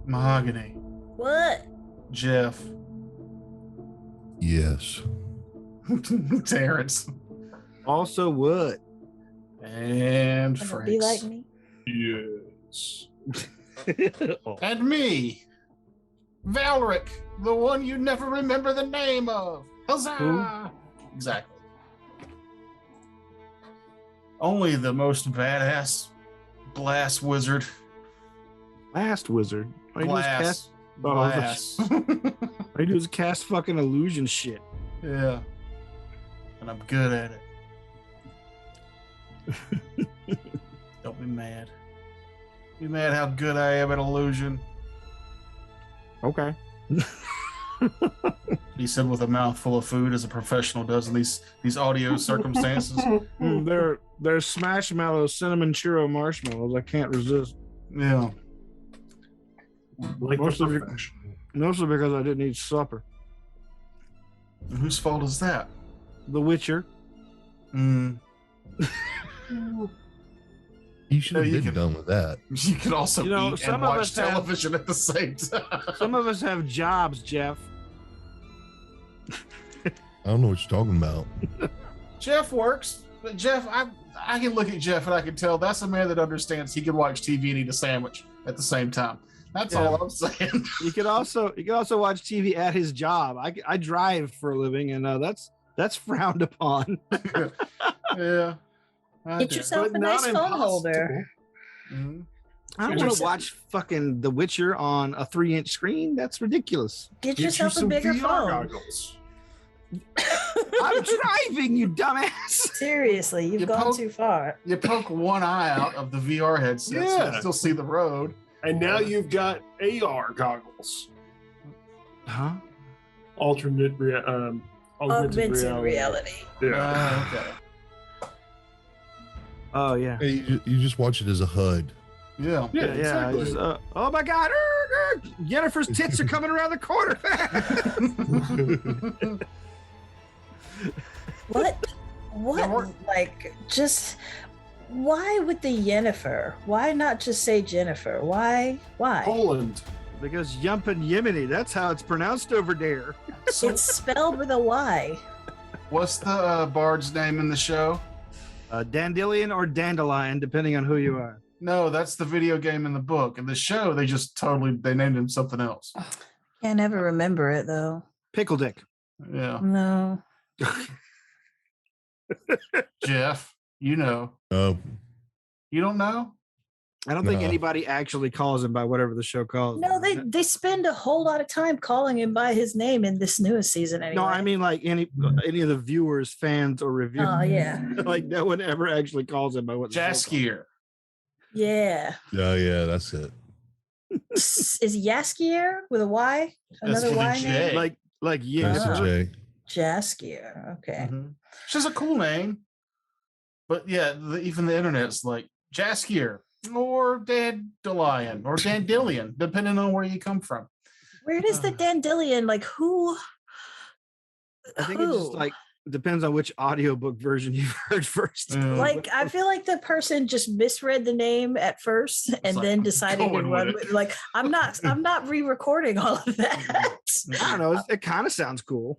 Mahogany. What? Jeff. Yes. Terrence. Also would. And Gonna Franks. be like me? Yes. And me. Valric, the one you never remember the name of. Huzzah! Who? Exactly. Only the most badass blast wizard. Last wizard. All you do is Glass. cast. Glass. All you do is cast fucking illusion shit. Yeah. And I'm good at it. Don't be mad. Be mad how good I am at illusion. Okay. He said with a mouthful of food, as a professional does in these audio circumstances. They're Smashmallow cinnamon churro marshmallows. I can't resist. Yeah. Like Mostly the be- profession. Mostly because I didn't eat supper. And whose fault is that? The Witcher. Mm. You should have No, you been can- done with that. You can also You know, eat some and of watch us have- television at the same time. Some of us have jobs, Jeff. I don't know what you're talking about. Jeff works, but Jeff, I can look at Jeff and I can tell that's a man that understands he can watch TV and eat a sandwich at the same time. That's all I'm saying. You could also watch TV at his job. I drive for a living, and that's frowned upon. Yeah. I Get do. yourself But a nice not phone impossible. holder. Mhm. I don't want to watch fucking The Witcher on a 3-inch screen. That's ridiculous. Get Get you yourself a some bigger VR phone. goggles. I'm driving, you dumbass. Seriously, you've You gone poke- too far. You poke one eye out of the VR headset so you Yeah. can still see the road. And now you've got AR goggles. Huh? Augmented reality. Yeah. Okay. Oh yeah. Hey, you just watch it as a HUD. Yeah. Yeah, I exactly. just, oh my God! Jennifer's tits are coming around the corner. What? They weren't- Like, just why with the Yennefer? Why not just say Jennifer? Why? Poland. Because Yumpin Yemeni, that's how it's pronounced over there. So It's spelled with a Y. what's the bard's name in the show? Dandelion or Dandelion, depending on who you are. No, that's the video game in the book. In the show, they just they named him something else. Can't ever remember it though. Pickle Dick. Yeah. No. Jeff, you know. Oh, You don't know? I don't think No. anybody actually calls him by whatever the show calls No, him. they spend a whole lot of time calling him by his name in this newest season anyway. No, I mean like any of the viewers, fans, or reviewers. Oh yeah. Like no one ever actually calls him by what the show calls him. Jaskier. Yeah. yeah, that's it. Is Yaskier with a Y? That's Another with a Y J. name? Like That's yeah. a J. Jaskier. Okay. Mhm. It's just a cool name. But yeah, even the internet's like Jaskier or Dandelion or Dandelion, depending on where you come from. Where does the dandelion, like who? I think it just like depends on which audiobook version you've heard first. Yeah. Like I feel like the person just misread the name at first and like, then I'm decided to going with run it. with like I'm not re-recording all of that. I don't know. It kind of sounds cool.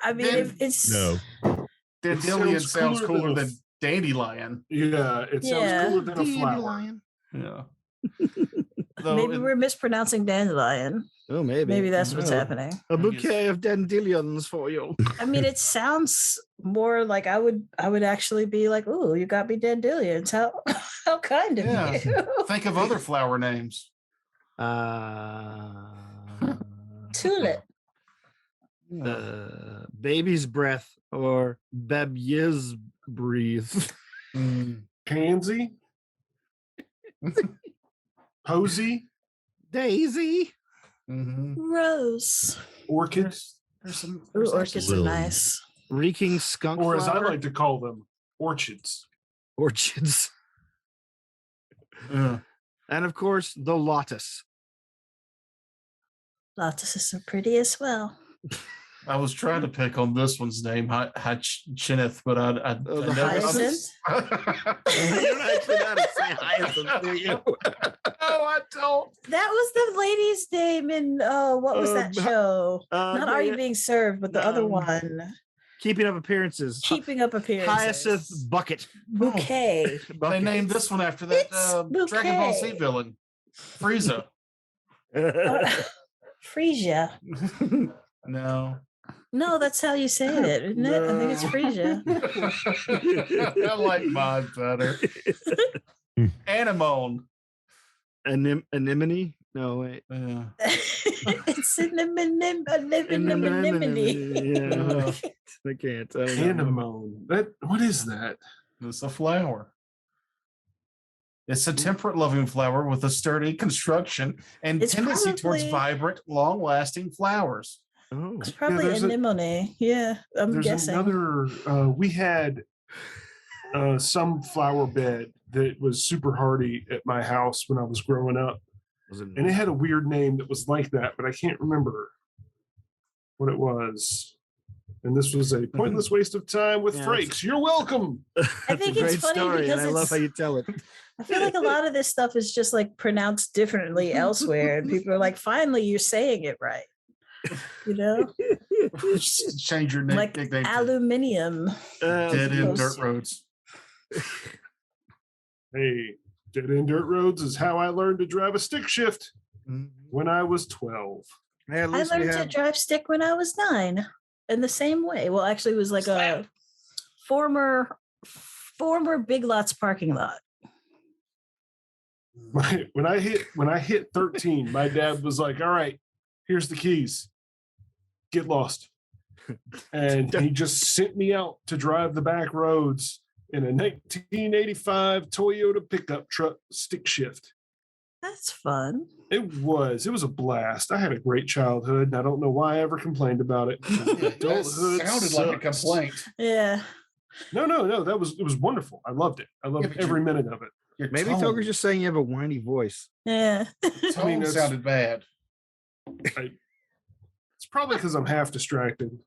I mean, Then- if it's No. Dandelion sounds sounds cooler cooler than than Dandelion. Yeah, it sounds Yeah. cooler than a flower. Yeah. maybe we're mispronouncing dandelion. Oh, maybe. Maybe that's what's No. happening. A bouquet of dandelions for you. I mean, it sounds more like I would actually be like, "Ooh, you got me dandelions. How how kind of Yeah. you." Think of other flower names. Tulip. Baby's breath or baby's breathe. Pansy. Posy. Daisy. Rose. Orchids. There's some. Ooh, orchids are Lily. nice. Reeking skunk Or as I flower. like to call them, orchids. Orchids. Yeah. And of course, the lotus. Lotuses are pretty as well. I was trying to pick on this one's name, Chineth, but I the never- Hyacinth? You're actually not a hyacinth, do you? Oh, I don't. That was the lady's name in what was that show? Not Are You Being Served, but the other one. Keeping Up Appearances. Keeping Up Appearances. Hyacinth Bucket. Bouquet. They Bucket. named this one after that It's Dragon Ball Z Bouquet. villain, Frieza. Frisia. No. No, that's how you say it, isn't it? I think it's Frisia. I like mine better. Anemone. Anemone? No, wait. Yeah. It's in the Yeah, I can't. I don't know. Anemone. What is that? It's a flower. It's a temperate loving flower with a sturdy construction and It's tendency towards probably- vibrant, long-lasting flowers. Oh. It's probably there's a- anemone. Yeah, I'm There's guessing. another. We had some flower bed that was super hardy at my house when I was growing up, Was it and it had a weird name that was like that, but I can't remember what it was. And this was a pointless waste of time with Yeah, Frakes. You're welcome. I think a it's great funny story, because and I love it's- how you tell it. I feel like a lot of this stuff is just like pronounced differently elsewhere, and people are like, "Finally, you're saying it right." You know, Change your name. like nickname to aluminium. Dead End supposed Dirt Roads. Hey, dead end dirt roads is how I learned to drive a stick shift when I was 12. Hey, at I least we learned to have. drive stick when I was 9, in the same way. Well, actually, it was like a former Big Lots parking lot. When I hit 13, my dad was like, "All right, here's the keys. Get lost." And he just sent me out to drive the back roads in a 1985 Toyota pickup truck stick shift. That's fun. It was a blast. I had a great childhood, and I don't know why I ever complained about it. That Adulthood sounded like a sucks. complaint. Yeah. No, it was wonderful. I loved it. I loved Yeah, but every minute of it. Your Maybe tone- Toger's just saying you have a whiny voice. Yeah. tone I mean, that's- sounded bad. It's probably because I'm half distracted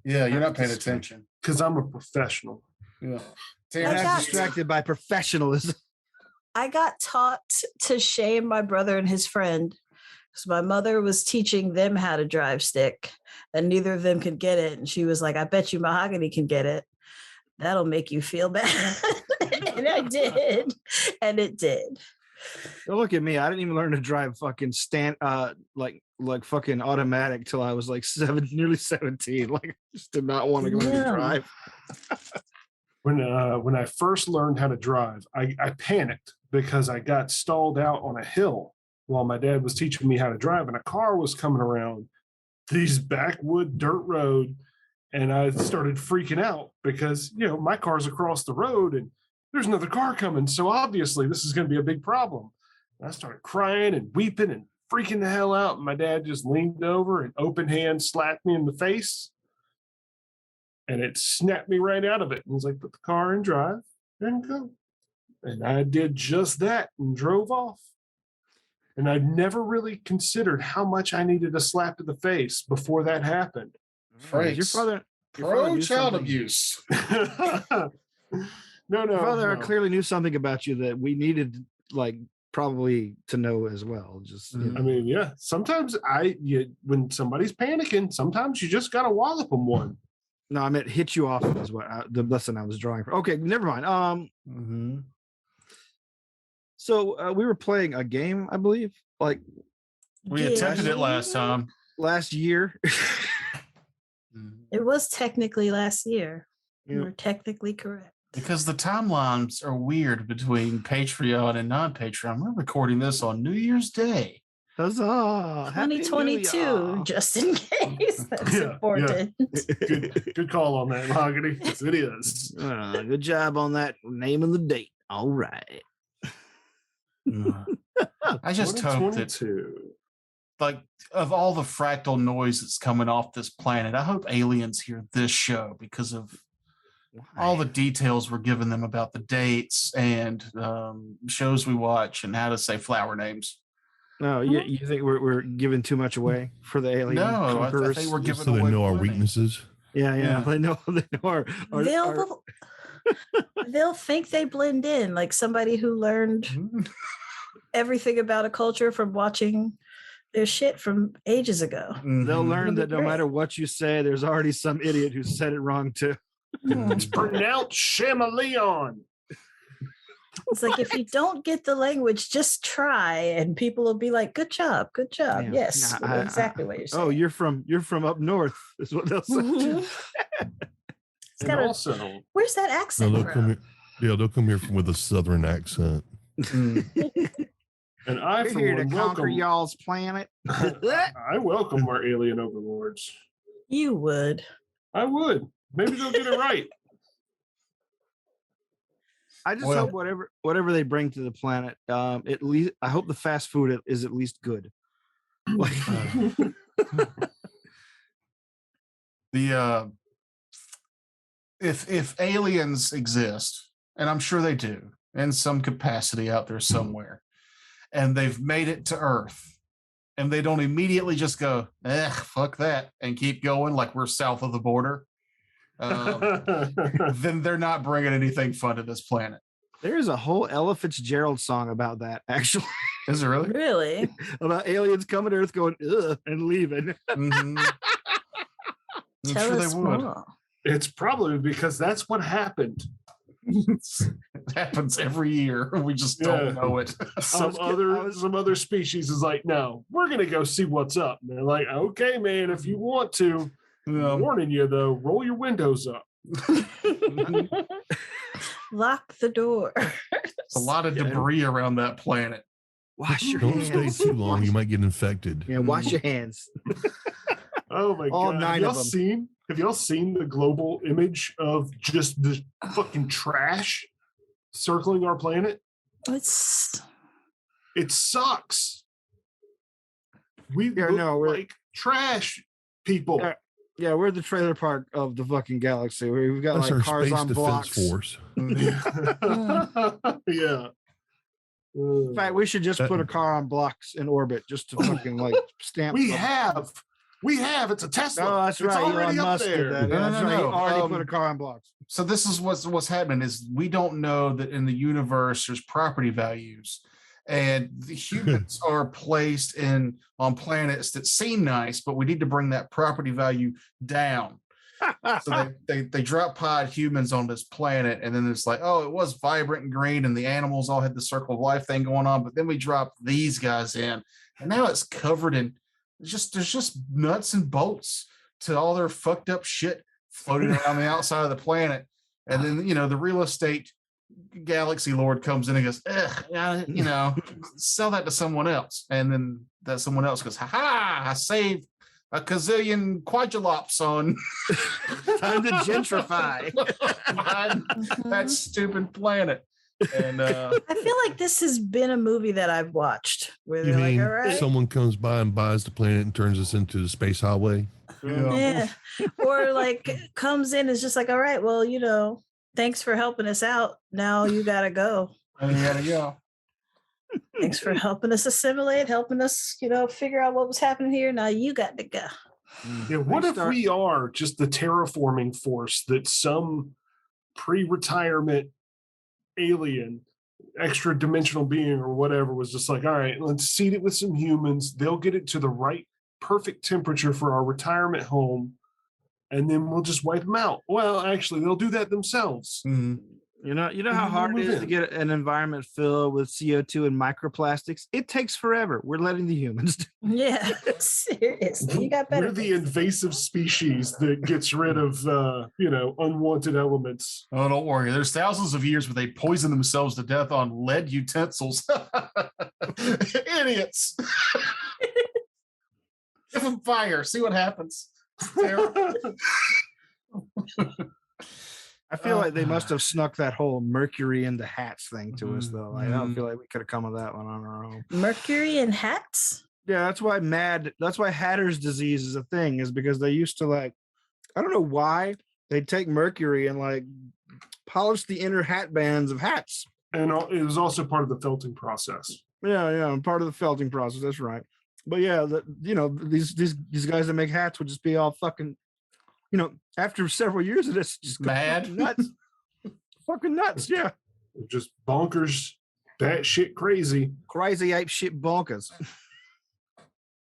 Yeah, you're not paying attention. because I'm a professional. Yeah. I Terrence, got- I'm distracted by professionalism. I got taught to shame my brother and his friend because my mother was teaching them how to drive stick and neither of them could get it. And she was like, "I bet you Mahogany can get it. That'll make you feel bad." And I did. And it did. Don't look at me. I didn't even learn to drive fucking like fucking automatic till I was like nearly 17. Like I just did not want to go to Yeah. drive. When I first learned how to drive, I panicked because I got stalled out on a hill while my dad was teaching me how to drive, and a car was coming around these backwood dirt road, and I started freaking out because my car's across the road and there's another car coming, so obviously this is going to be a big problem. And I started crying and weeping and freaking the hell out, and my dad just leaned over and open hand slapped me in the face. And it snapped me right out of it. And he's like, "Put the car in drive and go." And I did just that and drove off. And I'd never really considered how much I needed a slap to the face before that happened. Frakes. Your father Pro knew child something- abuse. No. Your father no. clearly knew something about you that we needed, like, probably to know as well. Just you Mhm. know. I mean, yeah. Sometimes when somebody's panicking, sometimes you just gotta wallop them one. No, I meant hit you off is what the lesson I was drawing from. Okay, never mind. Mhm. So we were playing a game, I believe, like We attempted it last time. last year. It was technically last year. You Yeah. were technically correct. Because the timelines are weird between Patreon and non-Patreon. We're recording this on New Year's Day. Huzzah! Happy New 2022, Year. just in case. That's Yeah, important. Good call on that, Mahogany. Yes, it is. Good job on that name and the date. All right. I just hope that, 2022. like, of all the fractal noise that's coming off this planet, I hope aliens hear this show because of all the details we're giving them about the dates and shows we watch and how to say flower names. No, you think we're giving too much away for the alien No, I conquerors? think we're Just giving so they away know our plenty. weaknesses. Yeah, Yeah. they know They'll think they blend in, like somebody who learned everything about a culture from watching their shit from ages ago. they'll learn It'll be that no great. matter what you say, there's already some idiot who said it wrong too. It's pronounced Shamaleon. It's like if you don't get the language, just try, and people will be like, "Good job, good job." Yeah. Yes, Nah, exactly what you're saying. Oh, you're from up north, is what they'll say. Mhm. It's And got a, also, where's that No, accent they'll from? come here. Yeah, they'll come here with a southern accent. and I, We're for here to one, conquer welcome. y'all's planet. I welcome our alien overlords. You would. I would. Maybe they'll get it right. I just Well- hope whatever they bring to the planet, at least I hope the fast food is at least good. Like, The if aliens exist, and I'm sure they do in some capacity out there somewhere, and they've made it to Earth, and they don't immediately just go, fuck that, and keep going like we're south of the border, then they're not bringing anything fun to this planet. there is a whole Ella Fitzgerald song about that, actually, Is it really? Really? about aliens coming to Earth, going ugh and leaving. Mhm. I'm Tell sure us they would. more. It's probably because that's what happened. It happens every year. We just Yeah. don't know it. Some other species is like, no, we're gonna go see what's up. And they're like, okay, man, if you want to. Warning you though, roll your windows up. Lock the door. It's a lot of debris around that planet. Wash your Don't stay hands. too long. You might get infected. Yeah, wash your hands. Oh my All god! 9 of them. Have y'all seen the global image of just the fucking trash circling our planet? It's It sucks. We Yeah, look no, we're- like trash people. Yeah. Yeah, we're the trailer park of the fucking galaxy. We've got That's like our cars space on defense blocks. force. Yeah. In fact, we should just put a car on blocks in orbit just to fucking like stamp. we something. have. It's a Tesla. Oh, that's it's right. already Elon up Musk did there. that. No, Yeah, no, that's no, right. He no. already put a car on blocks. So this is what's happening is we don't know that in the universe there's property values, and the humans are placed on planets that seem nice, but we need to bring that property value down. So they drop pod humans on this planet, and then it's like, oh, it was vibrant and green, and the animals all had the circle of life thing going on, but then we drop these guys in, and now it's covered in there's just nuts and bolts to all their fucked up shit floating around the outside of the planet. And then, the real estate galaxy lord comes in and goes, sell that to someone else. And then that someone else goes, I saved a gazillion quadrulops on Time to gentrify. that stupid planet. And I feel like this has been a movie that I've watched where You they're like, mean all right. someone comes by and buys the planet and turns us into the space highway? Yeah. Or like comes in, is just like, all right, well, thanks for helping us out. Now you gotta go. and you gotta go. Thanks for helping us assimilate, helping us, figure out what was happening here. Now you got to go. Yeah, what if we are just the terraforming force that some pre-retirement alien, extra dimensional being or whatever was just like, all right, let's seed it with some humans. They'll get it to the right perfect temperature for our retirement home, and then we'll just wipe them out. Well, actually, they'll do that themselves. Mhm. You know how then hard it move is to in. get an environment filled with CO2 and microplastics. It takes forever. We're letting the humans do Yeah, seriously. You got better. We're the things. invasive species that gets rid of, unwanted elements. Oh, don't worry. There's thousands of years where they poison themselves to death on lead utensils. Idiots. Give them fire. See what happens. Terrible. I feel like they must have snuck that whole mercury into hats thing to us, though. Like, I don't feel like we could have come with that one on our own. Mercury and hats? Yeah, that's why Hatter's disease is a thing, is because they used to I don't know why they'd take mercury and polish the inner hat bands of hats. And it was also part of the felting process. Yeah, part of the felting process. That's right. But yeah, these guys that make hats would just be all fucking, after several years of this, just go Mad. fucking nuts, fucking nuts. Yeah, Just bonkers, batshit crazy, crazy ape shit bonkers.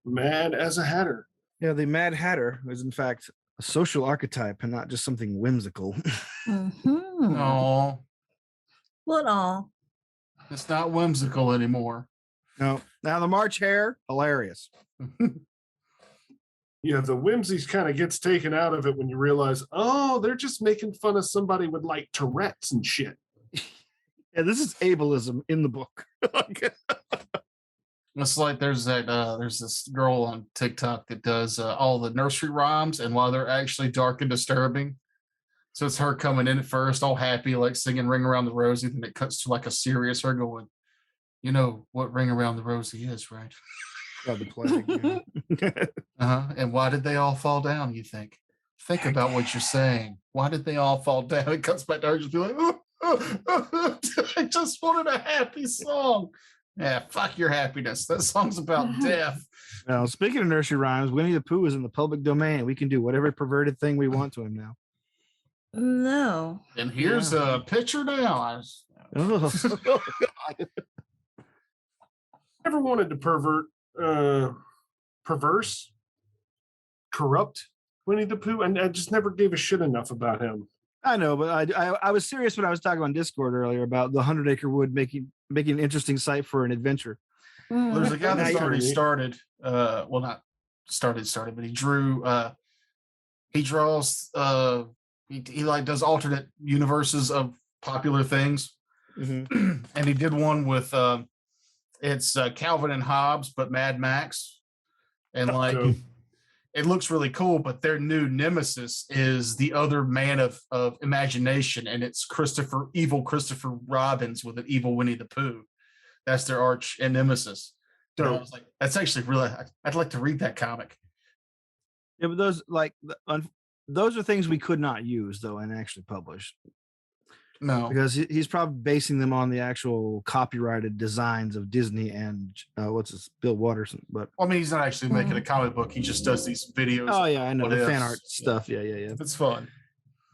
mad as a hatter. Yeah, the Mad Hatter is in fact a social archetype and not just something whimsical. Mm-hmm. No, What all? it's not whimsical anymore. No, now the March Hare, hilarious. Yeah, the whimsy kind of gets taken out of it when you realize, oh, they're just making fun of somebody with like Tourette's and shit. Yeah, this is ableism in the book. It's like there's this girl on TikTok that does all the nursery rhymes, and while they're actually dark and disturbing, so it's her coming in at first, all happy, like singing "Ring Around the Rosie," then it cuts to like a serious her going, "You know what Ring Around the Rosie is, right?" Oh, the plague, yeah. And why did they all fall down? You think about what you're saying. Why did they all fall down? It cuts back to her just be like, I just wanted a happy song. Yeah, fuck your happiness. That song's about death. Now, speaking of nursery rhymes, Winnie the Pooh is in the public domain. We can do whatever perverted thing we want to him now. No. And here's a picture now. Oh, God. Never wanted to perverse, corrupt Winnie the Pooh, and I just never gave a shit enough about him. I know, but I was serious when I was talking on Discord earlier about the 100-acre wood making an interesting site for an adventure. Well, there's a guy that's already started. Well, not started, but he drew. He draws. He like does alternate universes of popular things, and he did one with. It's Calvin and Hobbes, but Mad Max, and like. It looks really cool, but their new nemesis is the other man of imagination, and it's evil Christopher Robins with an evil Winnie the Pooh. That's their arch and nemesis. So I was like, that's actually really. I'd like to read that comic. Yeah, but those are things we could not use though and actually publish. No, because he's probably basing them on the actual copyrighted designs of Disney and Bill Watterson. But I mean, he's not actually making a comic book. He just does these videos. Oh yeah, I know the fan art stuff. Yeah. It's fun.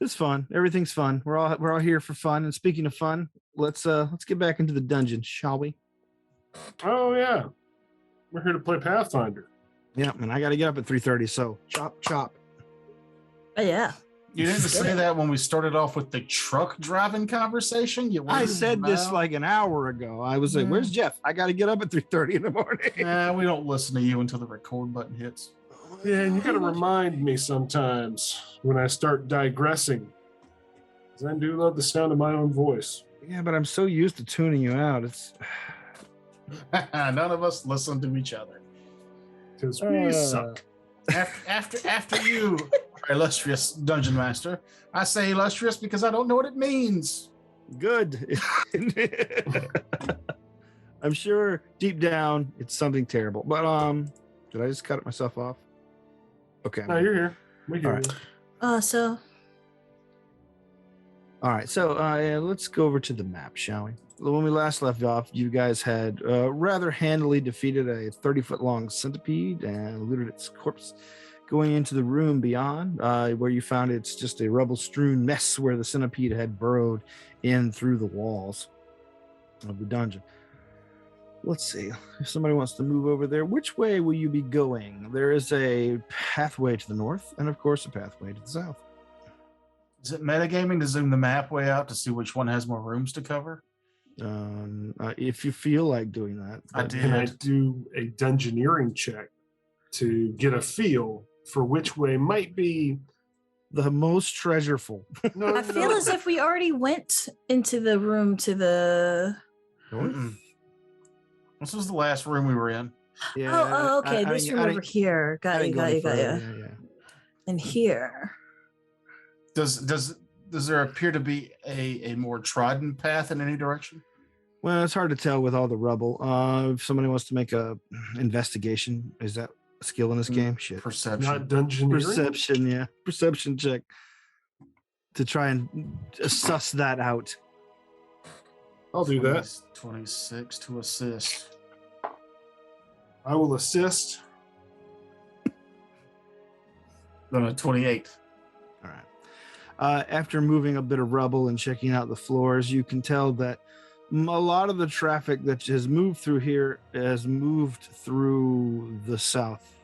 It's fun. Everything's fun. We're all here for fun. And speaking of fun, let's get back into the dungeon, shall we? Oh yeah, we're here to play Pathfinder. Yeah, and I got to get up at 3:30. So chop. Oh, yeah. You didn't say that when we started off with the truck driving conversation. I said this like an hour ago. I was like, "Where's Jeff? I got to get up at 3:30 in the morning." We don't listen to you until the record button hits. Yeah, and you got to remind me sometimes when I start digressing, because I do love the sound of my own voice. Yeah, but I'm so used to tuning you out. It's none of us listen to each other because we suck. After you, illustrious dungeon master. I say illustrious because I don't know what it means. Good. I'm sure deep down it's something terrible. But did I just cut myself off? Okay. No, you're here. We hear you. All right. So let's go over to the map, shall we? When we last left off, you guys had rather handily defeated a 30-foot long centipede and looted its corpse. Going into the room beyond, where you found it's just a rubble-strewn mess where the centipede had burrowed in through the walls of the dungeon. Let's see. If somebody wants to move over there, which way will you be going? There is a pathway to the north and, of course, a pathway to the south. Is it metagaming to zoom the map way out to see which one has more rooms to cover? If you feel like doing that. I did. Can I do a dungeoneering check to get a feel for which way might be the most treasureful? No, I feel as if we already went into the room to the north. This was the last room we were in. Yeah. Okay. This room over here. Got you. Yeah. And here. Does there appear to be a more trodden path in any direction? Well, it's hard to tell with all the rubble. If somebody wants to make a investigation, is that a skill in this game? Shit. Perception. Not dungeoneering? Perception, yeah. Perception check to try and suss that out. I'll do that. 26 to assist. I will assist. Then a 28. All right. After moving a bit of rubble and checking out the floors, you can tell that a lot of the traffic that has moved through here has moved through the south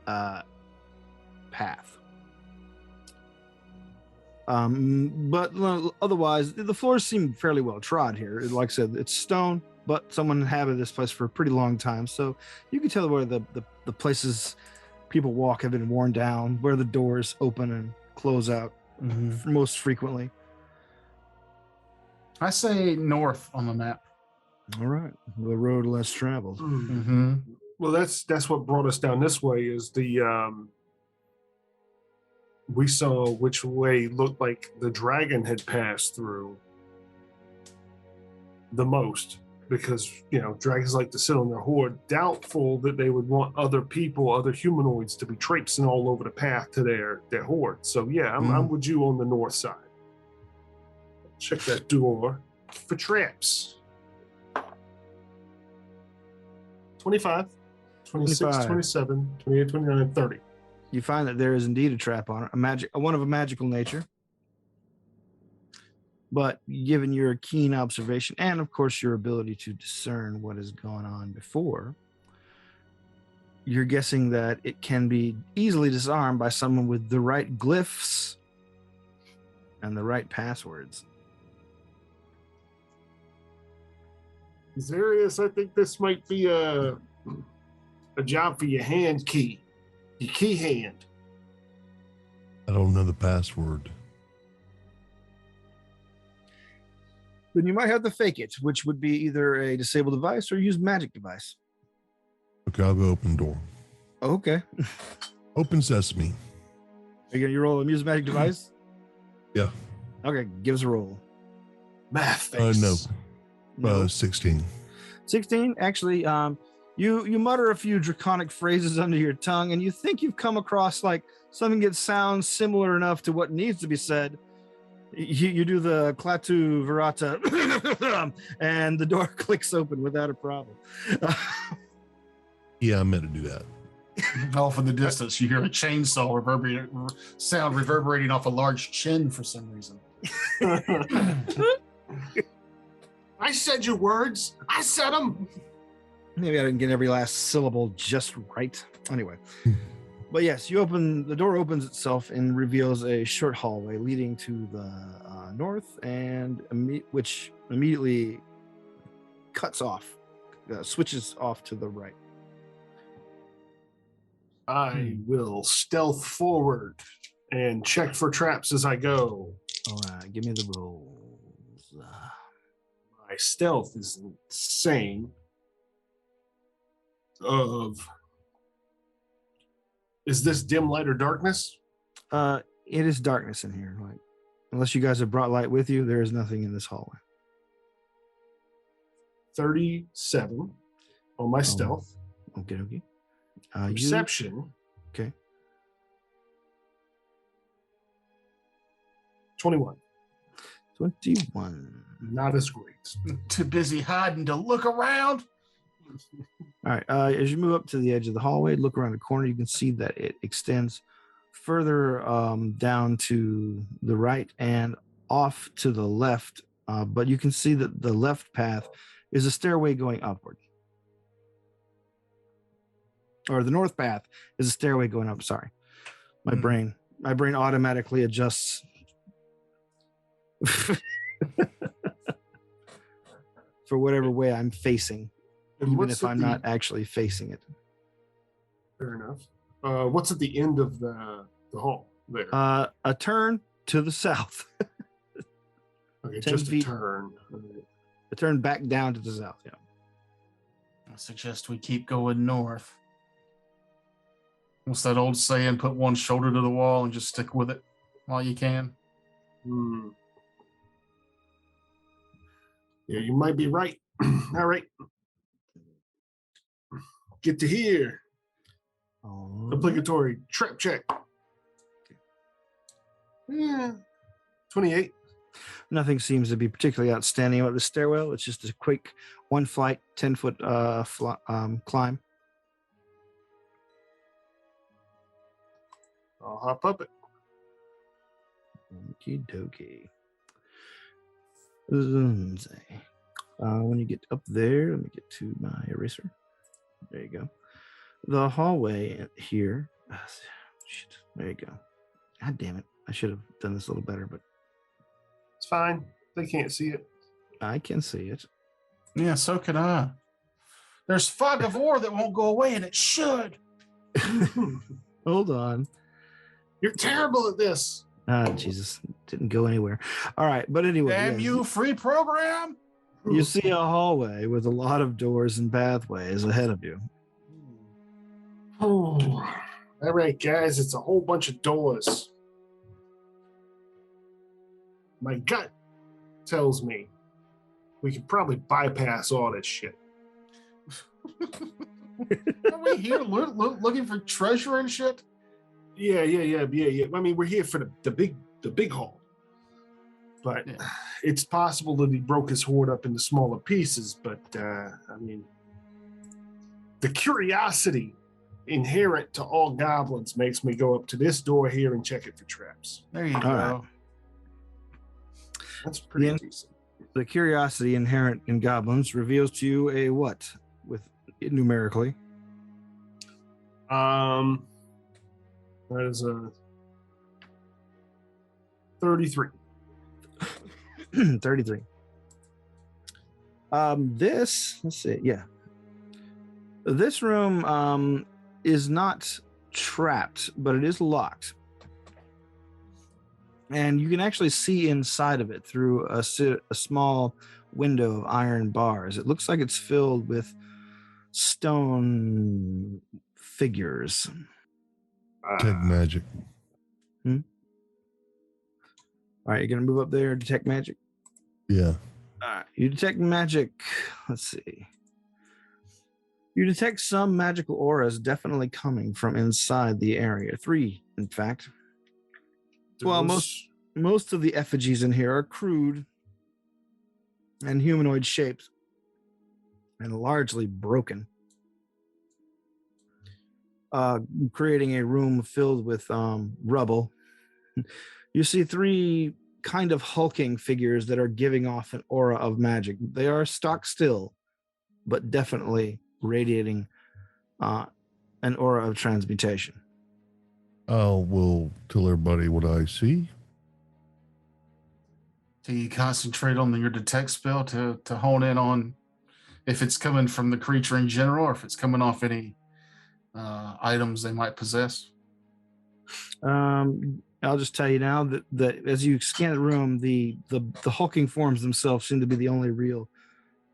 path. But otherwise, the floors seem fairly well trod here. Like I said, it's stone, but someone inhabited this place for a pretty long time. So you can tell where the places people walk have been worn down, where the doors open and close out most frequently. I say north on the map. All right. The road less traveled. Mm-hmm. Well, that's what brought us down this way. Is the we saw which way looked like the dragon had passed through the most, because dragons like to sit on their hoard. Doubtful that they would want other people, other humanoids, to be traipsing all over the path to their hoard. So yeah, I'm with you on the north side. Check that door for traps. 25, 26, 25. 27, 28, 29, 30. You find that there is indeed a trap on it, one of a magical nature. But given your keen observation and, of course, your ability to discern what has gone on before, you're guessing that it can be easily disarmed by someone with the right glyphs and the right passwords. Zarius, I think this might be a job for your hand key. Your key hand. I don't know the password. Then you might have to fake it, which would be either a disable device or use magic device. Okay, I'll go open door. Okay. Open sesame. Are you roll a use magic device? Yeah. Okay, give us a roll. Math face. No. 16. 16. Actually, you mutter a few draconic phrases under your tongue, and you think you've come across like something that sounds similar enough to what needs to be said. You do the Klaatu Virata, and the door clicks open without a problem. Yeah, I meant to do that. Off in the distance, you hear a chainsaw reverberating off a large chin for some reason. I said your words. I said them. Maybe I didn't get every last syllable just right. Anyway. But yes, the door opens itself and reveals a short hallway leading to the north, and which immediately cuts off, switches off to the right. I will stealth forward and check for traps as I go. All right, give me the rolls. My stealth is insane. Is this dim light or darkness? It is darkness in here. Like, unless you guys have brought light with you, there is nothing in this hallway. 37 on my stealth. Okay. Perception. Okay. 21. 21. Not as great. Too busy hiding to look around. All right. As you move up to the edge of the hallway, look around the corner, you can see that it extends further down to the right and off to the left. But you can see that the left path is a stairway going upward. Or the north path is a stairway going up. Sorry. My brain automatically adjusts. For whatever way I'm facing, even if I'm not actually facing it. Fair enough. What's at the end of the hall there? A turn to the south. Okay, 10 just feet. a turn. A turn back down to the south, yeah. I suggest we keep going north. What's that old saying? Put one shoulder to the wall and just stick with it while you can. Yeah, you might be right. All right. Get to here. Obligatory trap check. Yeah. 28. Nothing seems to be particularly outstanding about the stairwell. It's just a quick one flight, 10-foot climb. I'll hop up it. Okie dokie. When you get up there, let me get to my eraser. There you go. The hallway here. Shit. There you go. God damn it. I should have done this a little better, but It's fine. They can't see it. I can see it. Yeah, so can I. There's fog of war that won't go away, and it should. Hold on. You're terrible at this. Ah, Jesus. Didn't go anywhere. All right. But anyway. Damn yeah, you, free program. You see a hallway with a lot of doors and pathways ahead of you. Oh, all right, guys. It's a whole bunch of doors. My gut tells me we could probably bypass all this shit. Are we here looking for treasure and shit? Yeah. I mean, we're here for the big haul. But Yeah. it's possible that he broke his hoard up into smaller pieces. But I mean, the curiosity inherent to all goblins makes me go up to this door here and check it for traps. There you All go. right. That's pretty Yeah. decent. The curiosity inherent in goblins reveals to you a what? With numerically. That is a 33. 33. Let's see. Yeah. This room is not trapped, but it is locked. And you can actually see inside of it through a small window of iron bars. It looks like it's filled with stone figures. Detect magic. All right, you're going to move up there, detect magic. Yeah. All right, you detect magic. Let's see. You detect some magical auras definitely coming from inside the area. 3, in fact. Well, most of the effigies in here are crude and humanoid shaped and largely broken, creating a room filled with rubble. You see 3 kind of hulking figures that are giving off an aura of magic. They are stock still, but definitely radiating an aura of transmutation. I will tell everybody what I see. Do you concentrate on your detect spell to hone in on if it's coming from the creature in general or if it's coming off any items they might possess? I'll just tell you now that as you scan the room, the hulking forms themselves seem to be the only real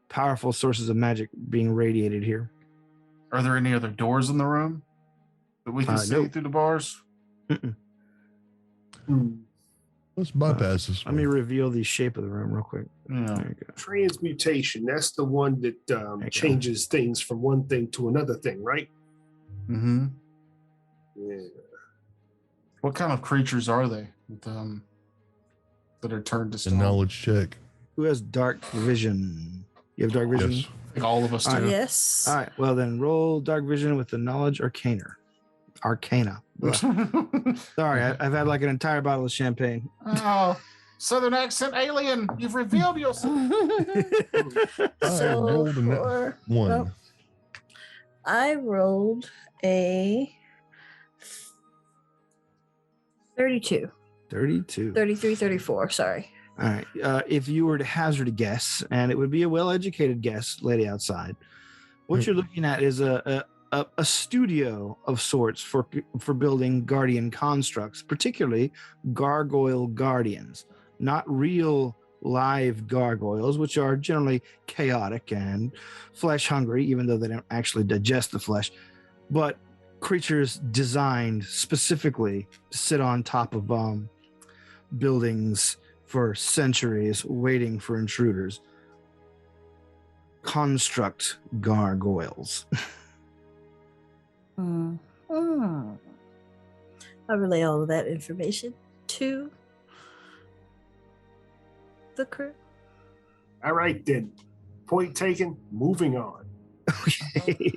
powerful sources of magic being radiated here. Are there any other doors in the room that we can see Nope. through the bars? Let's bypass this Let me one. reveal the shape of the room real quick. Yeah. There you go. Transmutation. That's the one that go. changes things from one thing to another thing, right? Mm-hmm. Yeah. What kind of creatures are they that are turned to A stone? knowledge check. Who has dark vision? You have dark vision? Yes. Like all of us All do. right. Yes. All right. Well, then roll dark vision with the knowledge arcana. Blah. Sorry, I've had like an entire bottle of champagne. Oh, Southern accent alien, you've revealed yourself. I So rolled a for- one. well, I rolled a 32, 32. 33, 34. Sorry. All right. If you were to hazard a guess, and it would be a well-educated guess, lady outside, what you're looking at is a studio of sorts for building guardian constructs, particularly gargoyle guardians, not real live gargoyles, which are generally chaotic and flesh hungry, even though they don't actually digest the flesh, but creatures designed specifically to sit on top of buildings for centuries, waiting for intruders. Construct gargoyles. I relay all of that information to the crew. All right, then. Point taken. Moving on. Okay.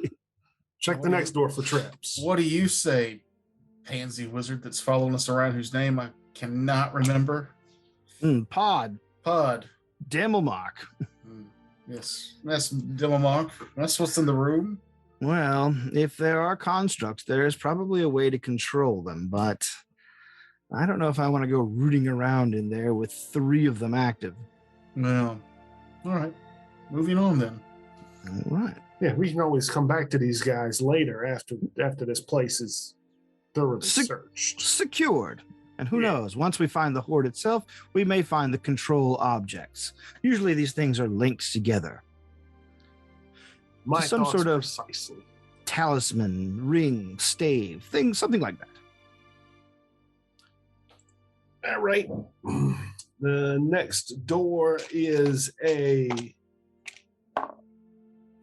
Check the next door for traps. What do you say, pansy wizard that's following us around, whose name I cannot remember. Pod. Demomark. Yes, that's Demomark. That's what's in the room. Well, if there are constructs, there is probably a way to control them, but I don't know if I want to go rooting around in there with 3 of them active. Well, all right. Moving on then. All right. Yeah, we can always come back to these guys later after this place is thoroughly searched. Secured. And who knows, once we find the hoard itself, we may find the control objects. Usually these things are linked together. Some sort of precisely. Talisman, ring, stave, thing, something like that. All right. The next door is a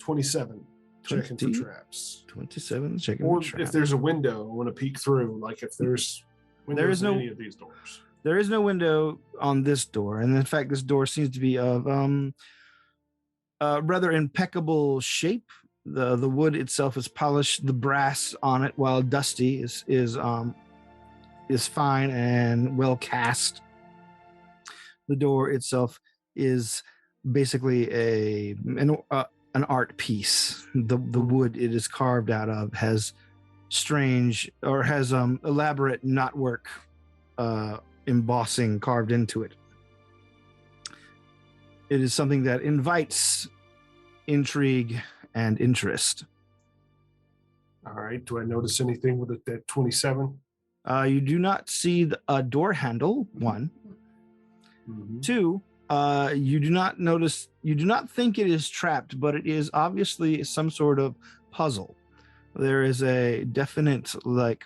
27. Checking for traps. 27. Checking or for traps. If there's a window, I want to peek through. Like if there's windows in any of these doors. There is no window on this door, and in fact, this door seems to be of rather impeccable shape. The wood itself is polished. The brass on it, while dusty, is fine and well cast. The door itself is basically an art piece. The wood it is carved out of has elaborate knotwork embossing carved into it. It is something that invites intrigue and interest. All right. Do I notice anything with that 27? You do not see a door handle, 1. Mm-hmm. 2, you do not think it is trapped, but it is obviously some sort of puzzle. There is a definite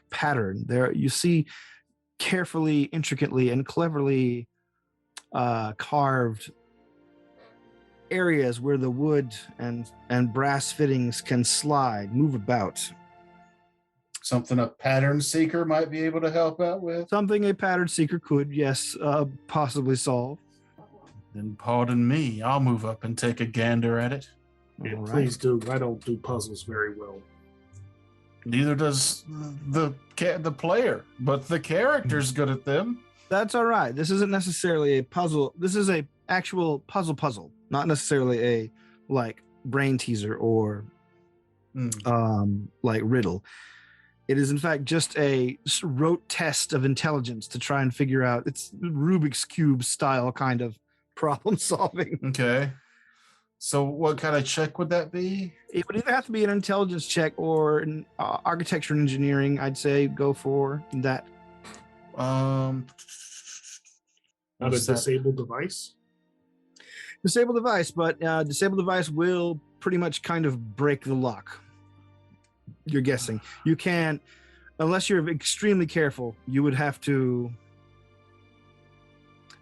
pattern there. You see carefully, intricately, and cleverly carved areas where the wood and brass fittings can slide, move about. Something a pattern seeker might be able to help out with. Something a pattern seeker could, yes, possibly solve. Then pardon me, I'll move up and take a gander at it. Yeah, All please do. I don't do puzzles very well. Neither does the player, but the character's good at them. That's all right. This isn't necessarily a puzzle. This is a actual puzzle, not necessarily a brain teaser or riddle. It is in fact just a rote test of intelligence to try and figure out. It's Rubik's Cube style kind of problem solving. Okay. So what kind of check would that be? It would either have to be an intelligence check or an architecture and engineering. I'd say go for that. Not a disabled device? Disabled device, but disabled device will pretty much kind of break the lock. You're guessing. You can't, unless you're extremely careful, you would have to.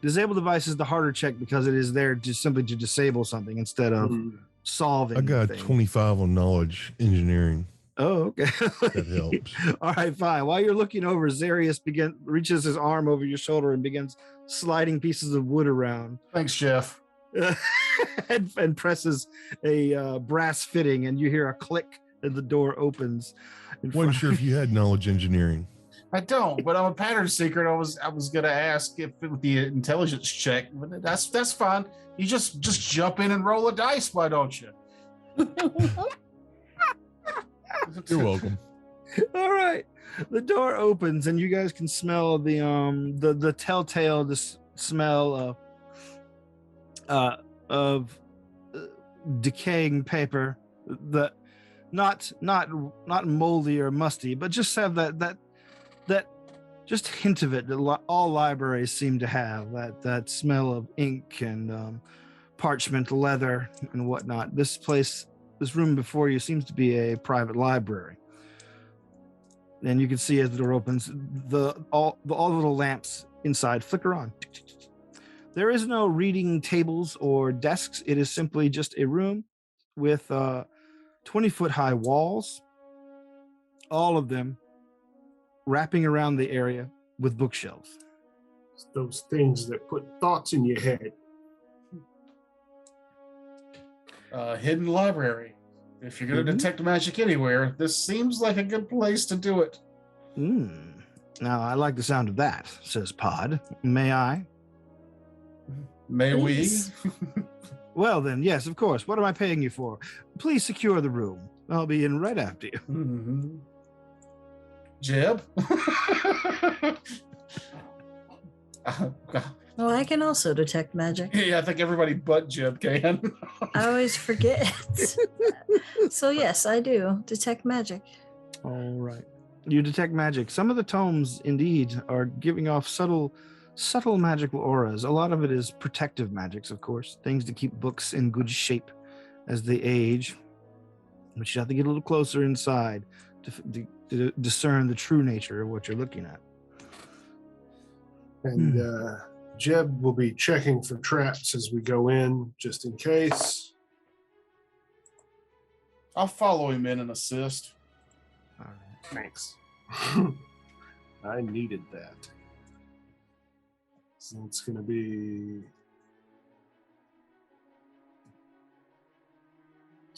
Disabled device is the harder check because it is there just simply to disable something instead of solving. I got 25 on knowledge engineering. Oh, okay. That helps. All right, fine. While you're looking over, Zarius reaches his arm over your shoulder and begins sliding pieces of wood around. Thanks, Jeff. and presses a brass fitting, and you hear a click, and the door opens. Wasn't sure if you had knowledge engineering. I don't, but I'm a pattern seeker, and I was gonna ask if with the intelligence check, but that's fine. You just jump in and roll a dice, why don't you? You're welcome. All right, the door opens, and you guys can smell the telltale smell of decaying paper. The not moldy or musty, but just have that just hint of it that all libraries seem to have, that smell of ink and parchment, leather, and whatnot. This room before you seems to be a private library. And you can see as the door opens, all the little lamps inside flicker on. There is no reading tables or desks. It is simply just a room with 20-foot high walls, all of them wrapping around the area with bookshelves. It's those things that put thoughts in your head. Hidden library. If you're going to detect magic anywhere, this seems like a good place to do it. Now, I like the sound of that, says Pod. May I? May Please. we? Well, then, yes, of course. What am I paying you for? Please secure the room. I'll be in right after you. Mhm. Jeb? Oh, I can also detect magic. Yeah, I think everybody but Jeb can. I always forget. So yes, I do detect magic. All right. You detect magic. Some of the tomes, indeed, are giving off subtle magical auras. A lot of it is protective magics, of course, things to keep books in good shape as they age. But you have to get a little closer inside to discern the true nature of what you're looking at. And Jeb will be checking for traps as we go in, just in case. I'll follow him in and assist. All right. Thanks. I needed that. So it's going to be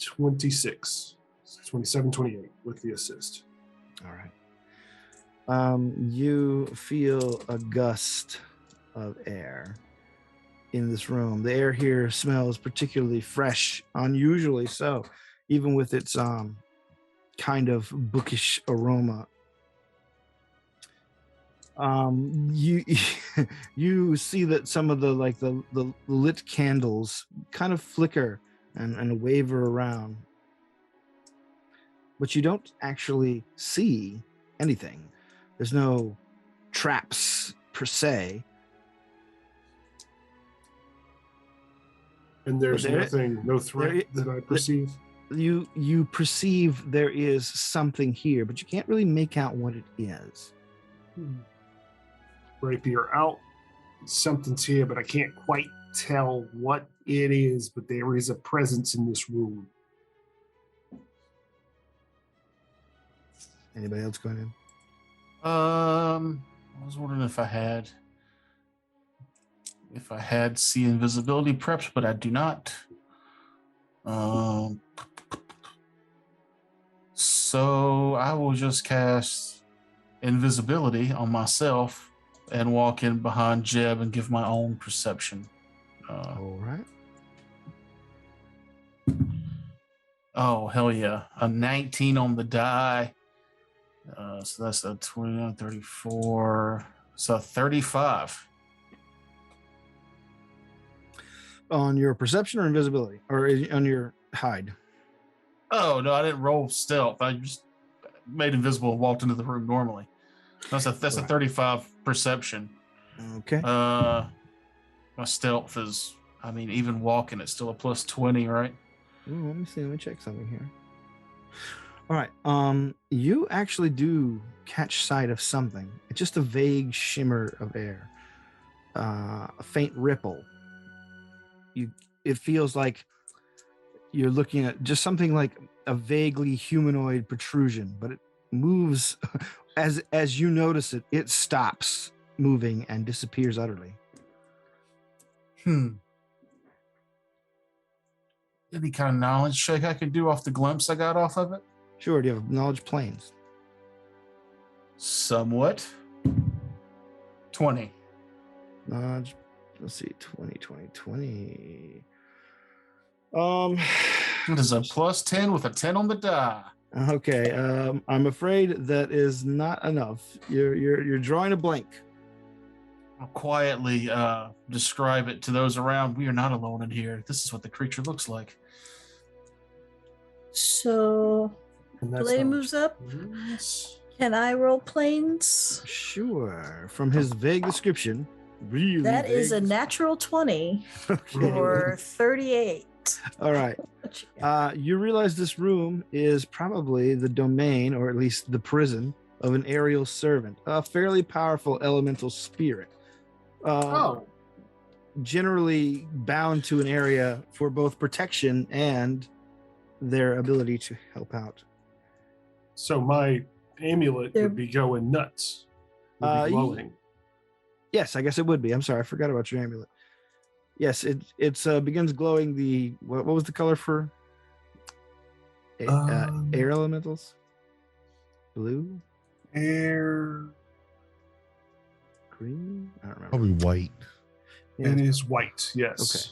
26, 27, 28 with the assist. All right. You feel a gust of air in this room. The air here smells particularly fresh, unusually so, even with its kind of bookish aroma. You you see that some of the lit candles kind of flicker and waver around, but you don't actually see anything. There's no traps per se. And there's There- nothing, no threat that I perceive. You perceive there is something here, but you can't really make out what it is. Rapier out. Something's here, but I can't quite tell what it is, but there is a presence in this room. Anybody else going in? I was wondering if I had see invisibility preps, but I do not. So I will just cast invisibility on myself and walk in behind Jeb and give my own perception. All right. Oh, hell yeah. A 19 on the die. So that's a 29, 34. So 35. On your perception or invisibility, or on your hide? Oh, no, I didn't roll stealth. I just made invisible and walked into the room normally. That's a Right. 35 perception. Okay. My stealth is, I mean, even walking, it's still a plus 20, right? Ooh, let me see. Let me check something here. All right. You actually do catch sight of something. It's just a vague shimmer of air, a faint ripple. It feels like you're looking at just something like a vaguely humanoid protrusion, but it moves as you notice it. It stops moving and disappears utterly. Any kind of knowledge check I could do off the glimpse I got off of it? Sure. Do you have knowledge planes? Somewhat. 20. Knowledge. Let's see. 20. It is a plus 10 with a 10 on the die. Okay. I'm afraid that is not enough. You're drawing a blank. I'll quietly describe it to those around. We are not alone in here. This is what the creature looks like. So And the that's lady not- moves up. Yes. Can I roll planes? Sure. From his vague description, really. That is a vague natural 20 Okay. or 38. All right. What you got? You realize this room is probably the domain, or at least the prison, of an aerial servant, a fairly powerful elemental spirit. Oh, Generally bound to an area for both protection and their ability to help out. so my amulet They're- would be going nuts. Would be glowing. Yes, I guess it would be. I'm sorry, I forgot about your amulet. Yes, it begins glowing. What was the color for Um, air elementals? Blue. Air. green? I don't remember. Probably white. Yeah, It is white. Yes. Okay.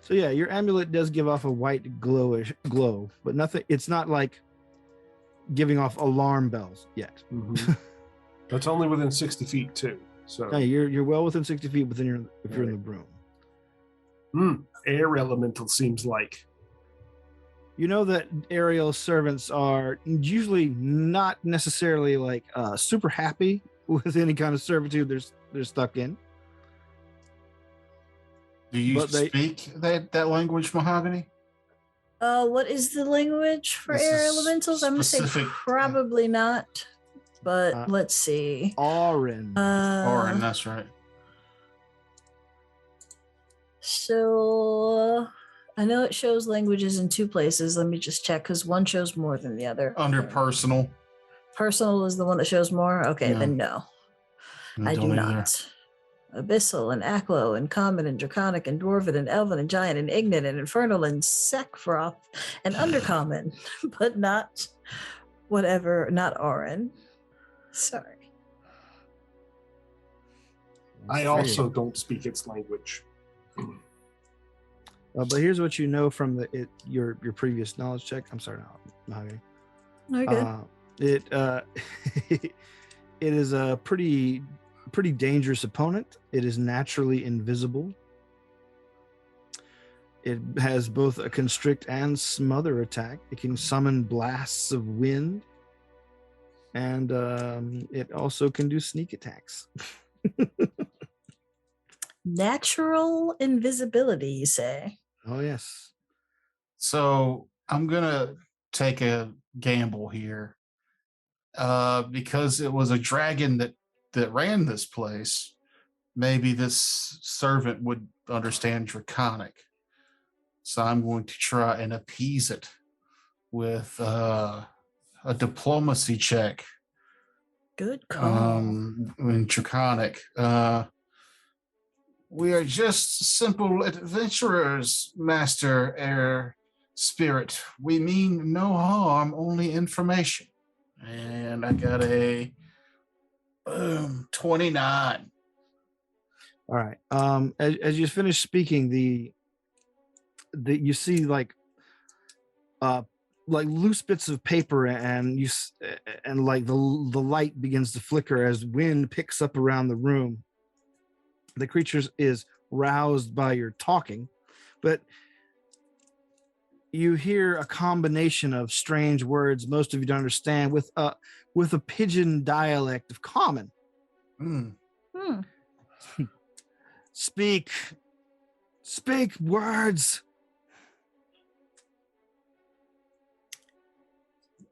So yeah, your amulet does give off a white glow, but nothing. It's not like giving off alarm bells yet. Mhm. That's only within 60 feet too. So No, you're well within 60 feet within your if you're in the room. Air elemental seems like. You know that aerial servants are usually not necessarily like super happy with any kind of servitude they're stuck in. Do you But they- speak that language, Mahogany? What is the language for This air is elementals? I'm gonna say specific, probably not. But let's see. Auron. Orin, that's right. So I know it shows languages in two places. Let me just check because one shows more than the other. Under personal. Personal is the one that shows more. Okay, Yeah. then no. I do don't either. not. Abyssal and Aklo and Common and Draconic and Dwarven and Elven and Giant and Ignite and Infernal and Sackfroth and Undercommon, but not whatever, not Auron. Sorry. I also don't speak its language. But here's what you know from your previous knowledge check. I'm sorry, Mahogany. No, good. It is a pretty dangerous opponent. It is naturally invisible. It has both a constrict and smother attack. It can summon blasts of wind, and it also can do sneak attacks. Natural invisibility, you say? Oh yes. So I'm gonna take a gamble here, because it was a dragon that ran this place. Maybe this servant would understand Draconic, so I'm going to try and appease it with a diplomacy check. Good call. In Draconic. We are just simple adventurers, Master Air Spirit. We mean no harm, only information. And I got a 29. All right. As you finish speaking, the you see like loose bits of paper, and like the light begins to flicker as wind picks up around the room. The creature is roused by your talking, but you hear a combination of strange words most of you don't understand with a pigeon dialect of common. Speak words.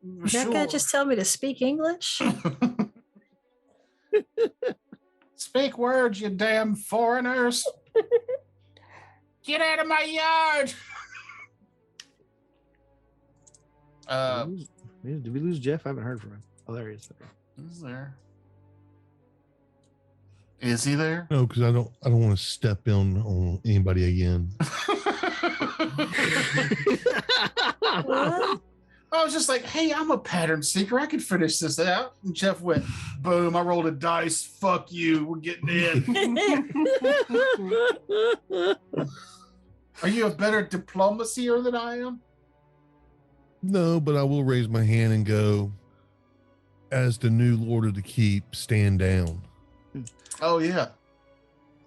That guy just tell me to speak English? Speak words, you damn foreigners. Get out of my yard. Did we lose Jeff? I haven't heard from him. Oh, there he is. Is there? Is he there? No, because I don't want to step on anybody again. What? I was just like, hey, I'm a pattern seeker. I can finish this out. And Jeff went, boom, I rolled a dice. Fuck you. We're getting in. Are you a better diplomacier than I am? No, but I will raise my hand and go, as the new Lord of the Keep, stand down. Oh, yeah.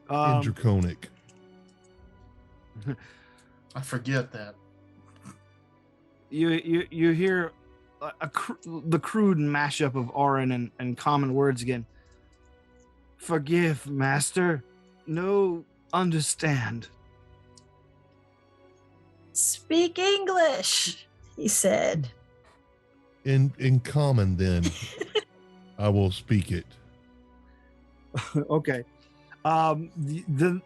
In Draconic. I forget that. You hear the crude mashup of Auron and common words again. Forgive, master. No, understand. Speak English, he said. In common, then, I will speak it. Okay. The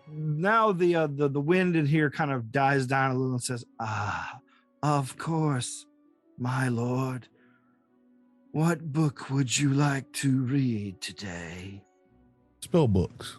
wind in here kind of dies down a little and says, of course, my lord. What book would you like to read today? Spell books.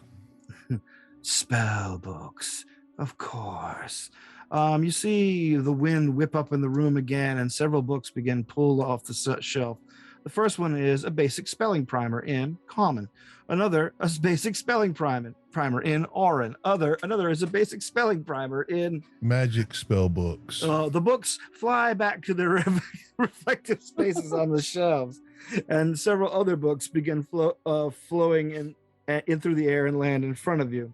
Spell books, of course. You see the wind whip up in the room again, and several books begin pulled off the shelf. The first one is a basic spelling primer in Common. Another, a basic spelling primer in Auran. Another is a basic spelling primer in Magic spell books. the books fly back to their reflective spaces on the shelves, and several other books begin flowing in through the air and land in front of you.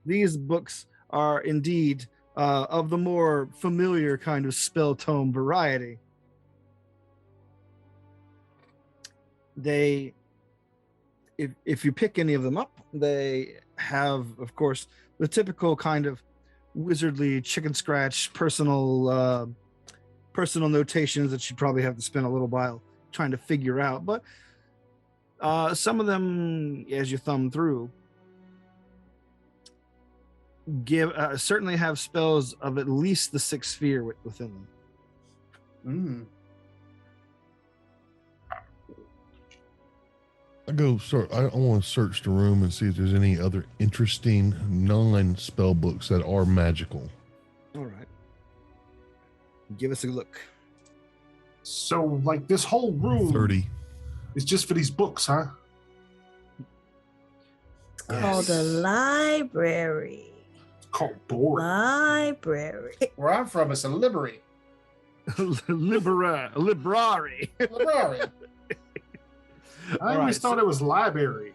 These books are indeed of the more familiar kind of spell tome variety. They, if you pick any of them up, they have, of course, the typical kind of wizardly chicken scratch personal notations that you probably have to spend a little while trying to figure out. But some of them, as you thumb through, certainly have spells of at least the 6th sphere within them. I want to search the room and see if there's any other interesting non-spell books that are magical. All right. Give us a look. So, like, this whole room 30. is just for these books, huh? It's called a library. It's called boring. Library. Where I'm from, it's a library. Library. Library. I always thought it was library.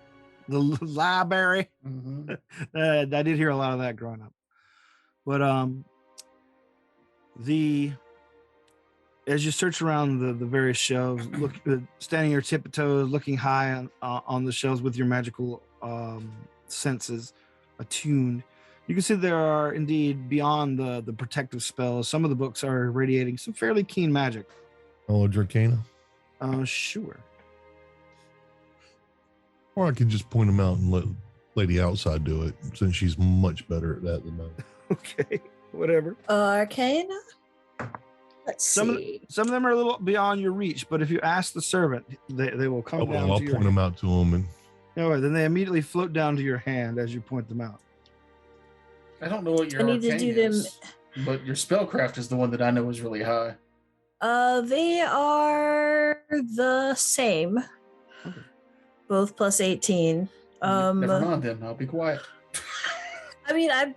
The library. Mm-hmm. I did hear a lot of that growing up. But as you search around the various shelves, standing your tiptoes, looking high on the shelves with your magical senses attuned, you can see there are indeed, beyond the protective spells, some of the books are radiating some fairly keen magic. Knowledge Arcana? Sure. Or I could just point them out and let Lady Outside do it, since she's much better at that than I. Okay, whatever. Arcana? Let's see. Some of them are a little beyond your reach, but if you ask the servant, they will come down I'll to your point them out to them. And all right, then they immediately float down to your hand as you point them out. I don't know what your I need to arcane do them. is, but your spellcraft is the one that I know is really high. They are the same. Okay. Both plus 18. Never mind then. I'll be quiet. I mean, I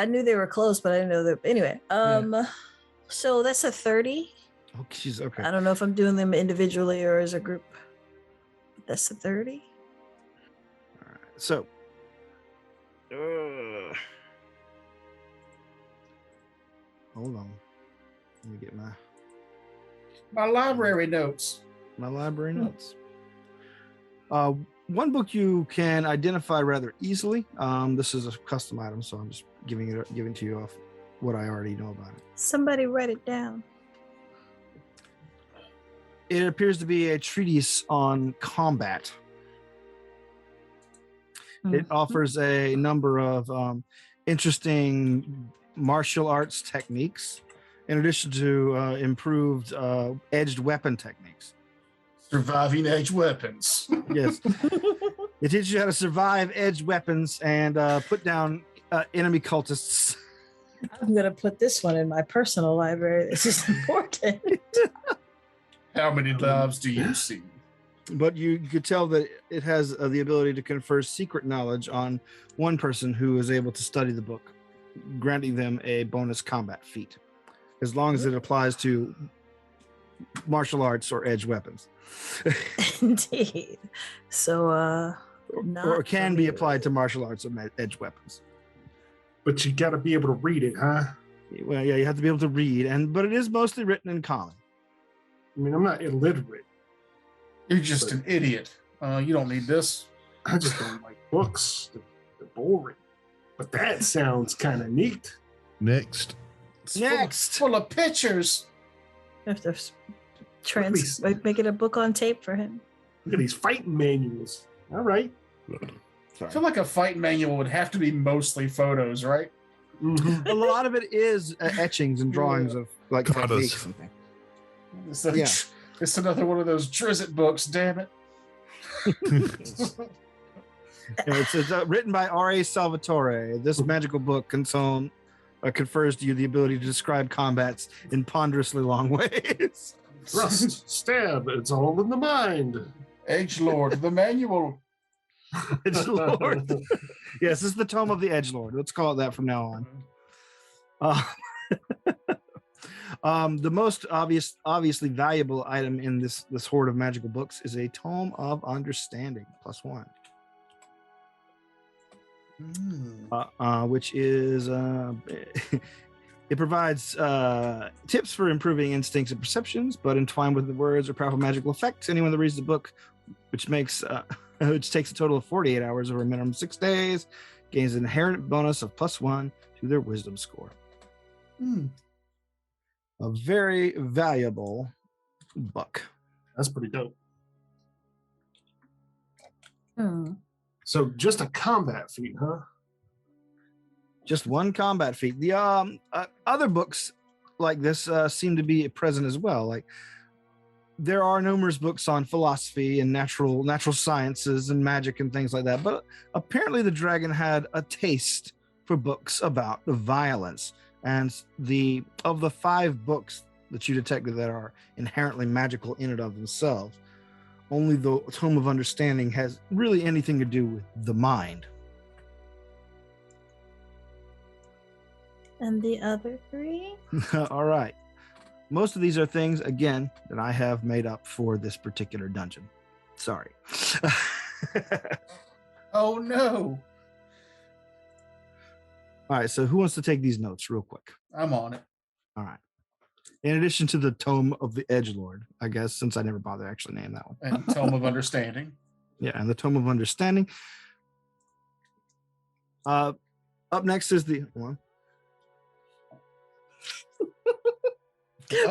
knew they were close, but I didn't know that. Anyway, so that's a 30. Oh, jeez. Okay. I don't know if I'm doing them individually or as a group. But that's a 30. All right. So, hold on. Let me get My library notes. my library notes. One book you can identify rather easily. This is a custom item, so I'm just giving to you off what I already know about it. Somebody write it down. It appears to be a treatise on combat. It offers a number of interesting martial arts techniques, in addition to improved edged weapon techniques. Surviving edge weapons. Yes. It teaches you how to survive edged weapons and put down enemy cultists. I'm going to put this one in my personal library. This is important. How many lives do you see? But you could tell that it has the ability to confer secret knowledge on one person who is able to study the book, granting them a bonus combat feat, as long as it applies to martial arts or edge weapons. Indeed. So, or can be applied to martial arts or edge weapons. But you got to be able to read it, huh? Well, yeah, you have to be able to read, but it is mostly written in common. I mean, I'm not illiterate. You're just an idiot. You don't need this. I just don't like books. They're boring. But that sounds kind of neat. next. Next. Full of pictures. I have to make it a book on tape for him. Look at these fighting manuals. All right. I feel like a fight manual would have to be mostly photos, right? Mm-hmm. A lot of it is etchings and drawings of like techniques and things. It's another one of those Drizzt books, damn it. It's written by R.A. Salvatore. This magical book confers to you the ability to describe combats in ponderously long ways. Thrust, stab, it's all in the mind. Edgelord, the manual. Edgelord. Yes, this is the Tome of the Edgelord. Let's call it that from now on. The most obviously valuable item in this hoard of magical books is a Tome of Understanding, +1. Which is it provides tips for improving instincts and perceptions, but entwined with the words or powerful magical effects. Anyone that reads the book, which takes a total of 48 hours over a minimum of 6 days, gains an inherent bonus of +1 to their wisdom score. A very valuable book. That's pretty dope. Hmm. So just a combat feat, huh? Just one combat feat. The other books like this seem to be present as well. Like there are numerous books on philosophy and natural sciences and magic and things like that. But apparently the dragon had a taste for books about violence. And of the 5 books that you detected that are inherently magical in and of themselves, only the Tome of Understanding has really anything to do with the mind. And the other 3? All right. Most of these are things, again, that I have made up for this particular dungeon. Sorry. Oh no. All right, so who wants to take these notes real quick? I'm on it. All right. In addition to the Tome of the Edgelord, I guess, since I never bothered to actually name that one. And Tome of Understanding. Yeah, and the Tome of Understanding. Up next is the one.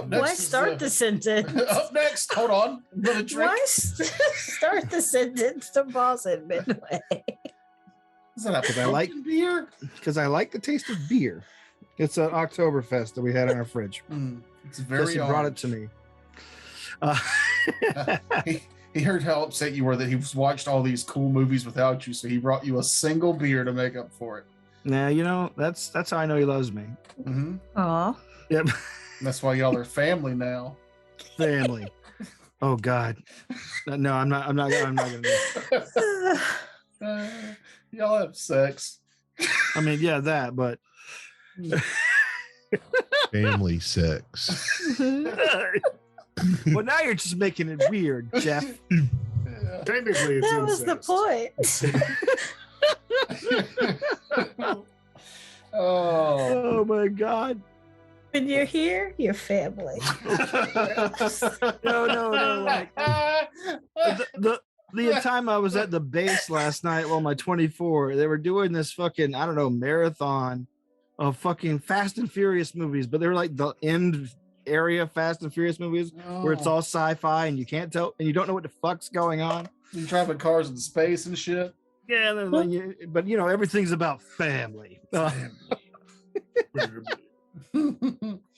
Why start the sentence? Up next, hold on. Another drink. Why start the sentence to pause it midway? Is that a Because I like beer? Because I like the taste of beer. It's an Oktoberfest that we had in our fridge. It's very Jesse brought it to me. He heard how upset you were that he watched all these cool movies without you, so he brought you a single beer to make up for it. Now, that's how I know he loves me. Mm-hmm. Aw. Yep. That's why y'all are family now. Family. Oh God. No, I'm not gonna do it. Y'all have sex. I mean, yeah, that, but Family sex. well, now you're just making it weird, Jeff. Technically, it's That was the incest. point. Oh my God. When you're here, you're family. No. Like the time I was at the base last night on my 24, they were doing this fucking, I don't know, marathon of fucking Fast and Furious movies, but they were like the end area Fast and Furious movies where it's all sci-fi and you can't tell and you don't know what the fuck's going on. You driving cars in space and shit. Yeah, but you know, everything's about family.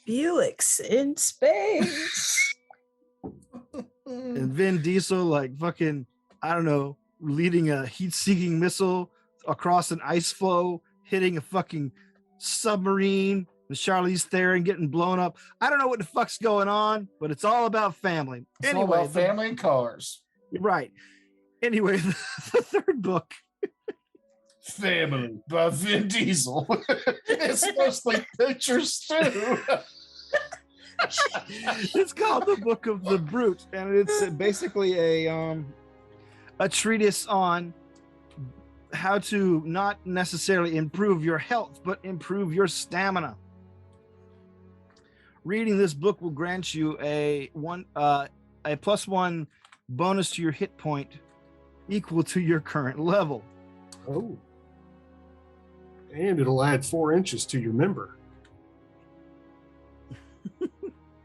Buicks in space. And Vin Diesel, like fucking, I don't know, leading a heat-seeking missile across an ice floe, hitting a fucking submarine, and Charlize Theron getting blown up. I don't know what the fuck's going on, but it's all about family. It's all about family and cars. Right. Anyway, the third book. Family by Vin Diesel. It's mostly pictures too. It's called the Book of the Brute, and it's basically a treatise on how to not necessarily improve your health, but improve your stamina. Reading this book will grant you a +1 bonus to your hit point equal to your current level. Oh. And it'll add 4 inches to your member.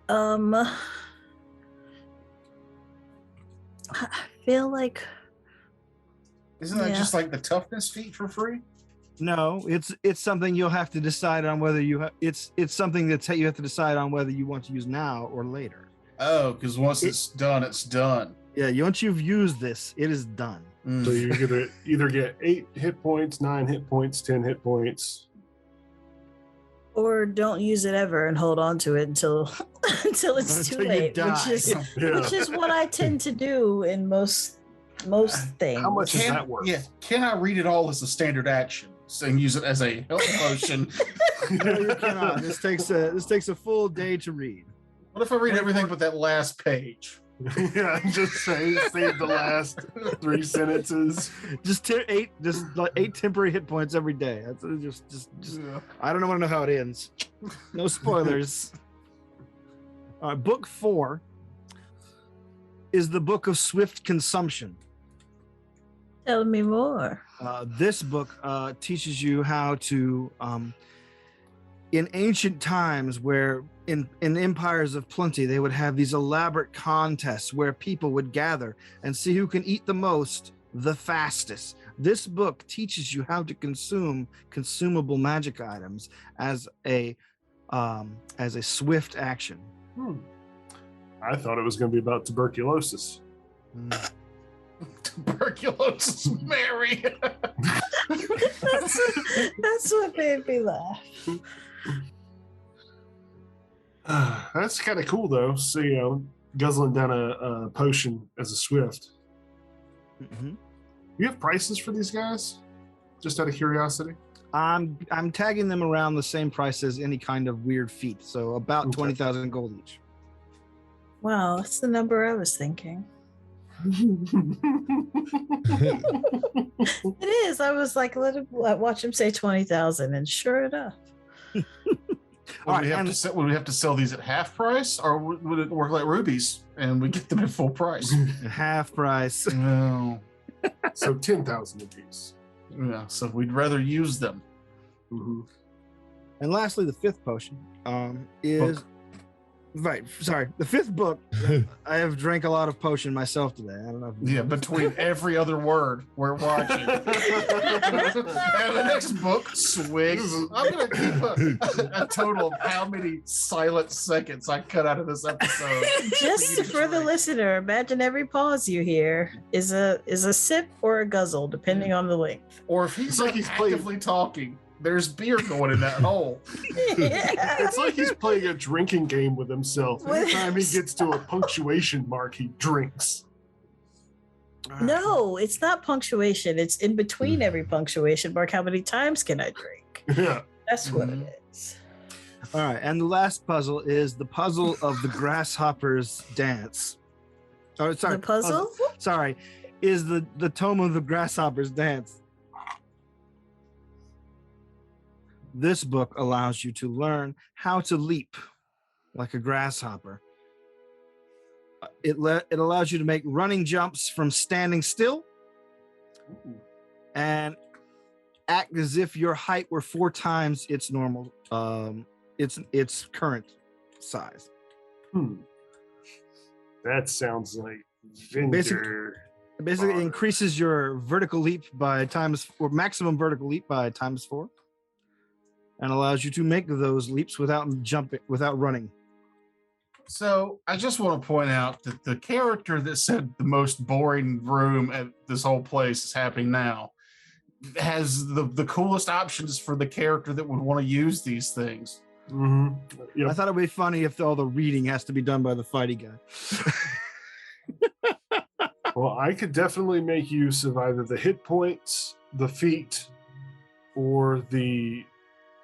I feel like Isn't that just like the toughness feat for free? No, it's something you'll have to decide on whether it's something that you have to decide on whether you want to use now or later. Oh, because once it's done, it's done. Yeah, once you've used this, it is done. So you're gonna either get 8 hit points, 9 hit points, 10 hit points, Or don't use it ever and hold on to it until until it's too Until you late, die. which is what I tend to do in most things. How much is that worth? Yeah, can I read it all as a standard action and use it as a health potion? No, you cannot. This takes a full day to read. What if I read everything but that last page? Yeah, just save the last 3 sentences. Just like 8 temporary hit points every day. That's just Yeah. I don't want to know how it ends. No spoilers. Book 4 is the Book of Swift Consumption. Tell me more. This book teaches you how to, in ancient times where in empires of plenty, they would have these elaborate contests where people would gather and see who can eat the most, the fastest. This book teaches you how to consume consumable magic items as a swift action. I thought it was going to be about tuberculosis. Tuberculosis, Mary. That's what made me laugh. That's kind of cool, though. So, guzzling down a potion as a swift. Mm-hmm. You have prices for these guys? Just out of curiosity? I'm tagging them around the same price as any kind of weird feat, so about 20,000 gold each. Wow, that's the number I was thinking. It is. I was like, watch him say 20,000, and sure enough. Would we have to sell these at half price, or would it work like rubies and we get them at full price? Half price. No. So 10,000 apiece. Yeah. So we'd rather use them. Mm-hmm. And lastly, the 5th potion is right. Sorry, the 5th book. I have drank a lot of potion myself today. I don't know. Yeah, between every other word we're watching. And the next book, Swigs. I'm going to keep a total of how many silent seconds I cut out of this episode. Just for the listener, imagine every pause you hear is a sip or a guzzle, depending on the length. Or if he's It's like he's actively talking, there's beer going in that hole. Yeah. It's like he's playing a drinking game with himself. Every time he gets to a punctuation mark, he drinks. No, it's not punctuation. It's in between every punctuation mark. How many times can I drink? Yeah. That's what it is. All right, and the last puzzle is the puzzle of the Grasshoppers dance. Oh, sorry. The puzzle? Sorry, is the tome of the Grasshoppers dance. This book allows you to learn how to leap like a grasshopper. It allows you to make running jumps from standing still and act as if your height were 4 times its normal, its current size. That sounds like Vendor. Basically, it increases your vertical leap by maximum vertical leap by ×4. And allows you to make those leaps without running. So I just want to point out that the character that said the most boring room at this whole place is happening now has the coolest options for the character that would want to use these things. Mm-hmm. Yep. I thought it would be funny if all the reading has to be done by the fighty guy. Well, I could definitely make use of either the hit points, the feet, or the...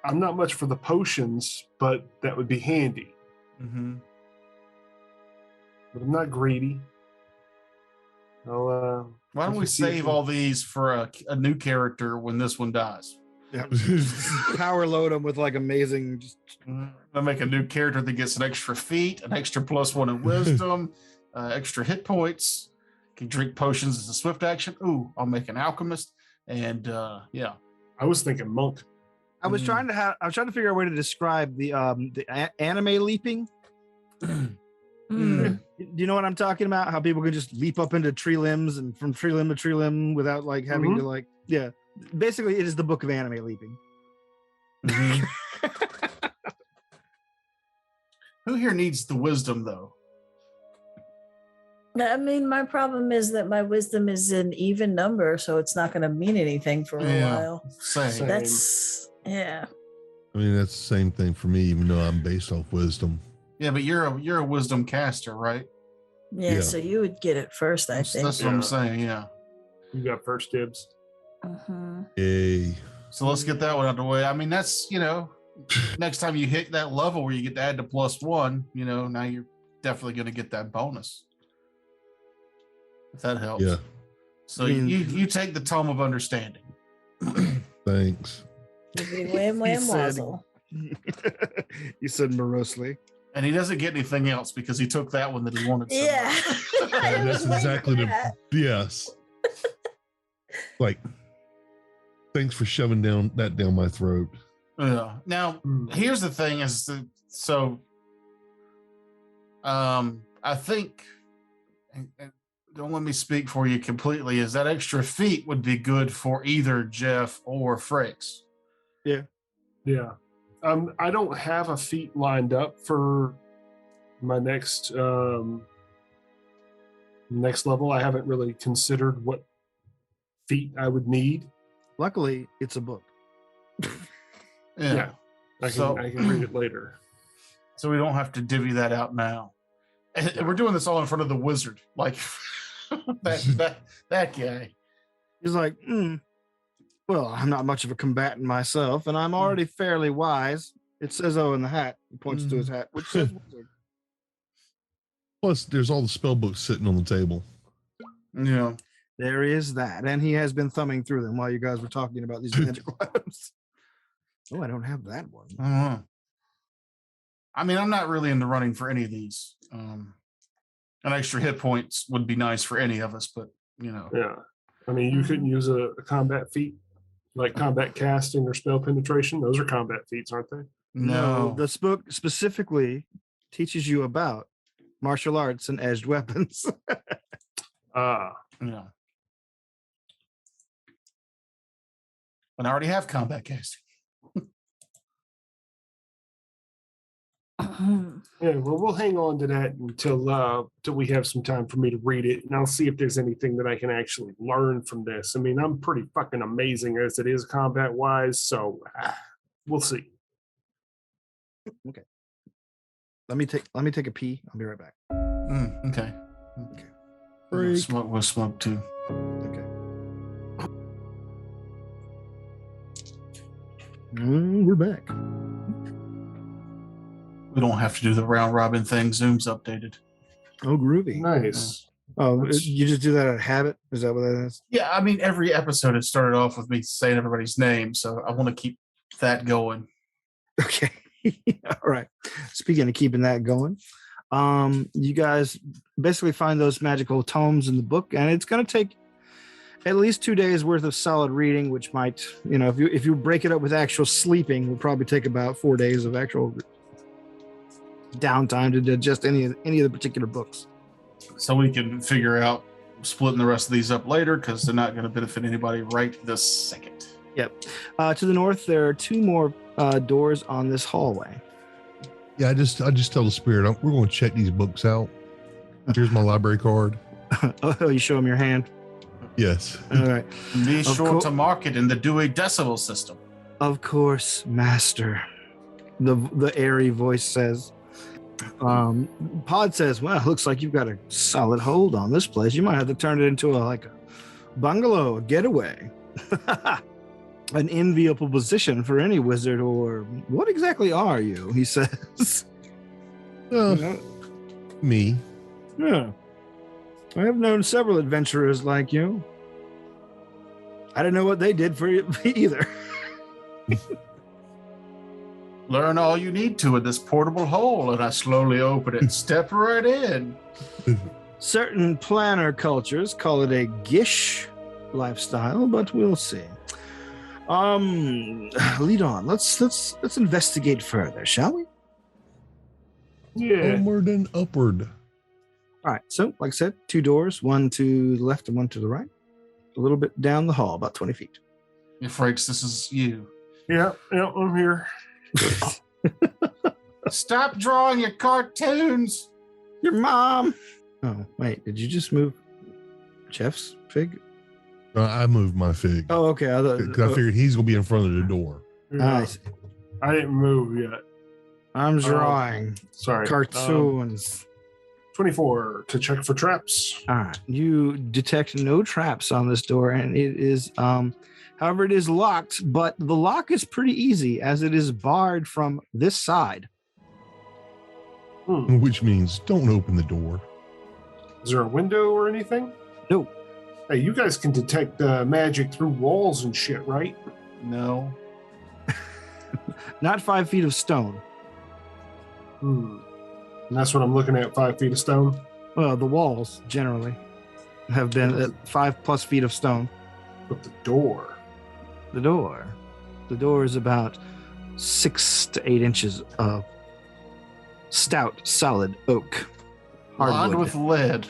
I'm not much for the potions, but that would be handy. Mm-hmm. But I'm not greedy. Why don't we save all these for a new character when this one dies? Yeah. Power load them with like amazing. I'll make a new character that gets an extra feat, an extra +1 in wisdom, extra hit points. Can drink potions as a swift action. Ooh, I'll make an alchemist, and yeah. I was thinking monk. I was trying to figure out a way to describe the anime leaping. Do you know what I'm talking about? How people can just leap up into tree limbs and from tree limb to tree limb without like having to like, yeah. Basically, it is the book of anime leaping. Who here needs the wisdom though? I mean, my problem is that my wisdom is an even number, so it's not going to mean anything for a while. Same. That's, yeah. I mean, that's the same thing for me, even though I'm based off wisdom. Yeah, but you're a wisdom caster, right? Yeah, Yeah. so you would get it first, I think. That's what I'm saying. Yeah. You got first dibs. Yay. So let's get that one out of the way. I mean, that's, next time you hit that level where you get to add the +1, now you're definitely going to get that bonus. If that helps. Yeah. So you take the Tome of Understanding. Thanks. Wham, wham, wazzle. You said morosely. And he doesn't get anything else because he took that one that he wanted. So Yeah. much. And that's exactly yes. Like, thanks for shoving that down my throat. Yeah. Now, here's the thing: I think, and don't let me speak for you completely, is that extra feet would be good for either Jeff or Frakes. Yeah. I don't have a feat lined up for my next level. I haven't really considered what feat I would need. Luckily, it's a book. Yeah. I can read it later. So we don't have to divvy that out now. And we're doing this all in front of the wizard, like that guy. He's like, well, I'm not much of a combatant myself, and I'm already fairly wise. It says "oh" in the hat. He points to his hat, which says wizard. Plus, there's all the spell books sitting on the table. Yeah. There is that, and he has been thumbing through them while you guys were talking about these magical items. Oh, I don't have that one. I mean, I'm not really in the running for any of these. An extra hit points would be nice for any of us, but Yeah. I mean, you couldn't use a combat feat like combat casting or spell penetration. Those are combat feats, aren't they? No. This book specifically teaches you about martial arts and edged weapons. Yeah. And I already have combat casting. Yeah, well, we'll hang on to that until we have some time for me to read it, and I'll see if there's anything that I can actually learn from this. I mean, I'm pretty fucking amazing as it is combat wise, so we'll see. Okay. Let me take a pee. I'll be right back. Okay. Freak. We'll smoke too. Okay. We're back. We don't have to do the round robin thing. Zoom's updated. Oh, groovy. Nice. Oh, you just do that out of habit? Is that what that is? Yeah, I mean, every episode has started off with me saying everybody's name, so I want to keep that going. Okay. All right. Speaking of keeping that going, you guys basically find those magical tomes in the book, and it's going to take at least 2 days worth of solid reading, which might, if you break it up with actual sleeping, will probably take about 4 days of actual downtime to digest any of the particular books. So we can figure out splitting the rest of these up later because they're not going to benefit anybody right this second. Yep. To the north, there are 2 more doors on this hallway. Yeah, I just tell the spirit we're going to check these books out. Here's my library card. Oh, you show him your hand. Yes. All right. Be sure to mark it in the Dewey Decimal System. Of course, master. The airy voice says. Pod says, well, it looks like you've got a solid hold on this place. You might have to turn it into a bungalow, a getaway. An enviable position for any wizard, or what exactly are you? He says. Me. Yeah. I have known several adventurers like you. I don't know what they did for you either. Learn all you need to in this portable hole, and I slowly open it. Step right in. Certain planner cultures call it a gish lifestyle, but we'll see. Lead on. Let's investigate further, shall we? Yeah. Onward and upward. All right. So, like I said, 2 doors, one to the left and one to the right. A little bit down the hall, about 20 feet. Yeah, Frakes, this is you. Yeah, I'm here. Stop drawing your cartoons. Your mom. Oh, wait. Did you just move Jeff's fig? I moved my fig. Oh, okay. I thought. 'Cause I figured he's going to be in front of the door. I see. I didn't move yet. I'm drawing Sorry. cartoons. 24 to check for traps. All right. You detect no traps on this door, and it is, however, it is locked, but the lock is pretty easy as it is barred from this side. Which means don't open the door. Is there a window or anything? No. Hey, you guys can detect magic through walls and shit, right? No. Not 5 feet of stone. And that's what I'm looking at, 5 feet of stone. Well, the walls generally have been at 5+ feet of stone. But the door. The door is about 6 to 8 inches of stout, solid oak. Lined Hardwood. with lead.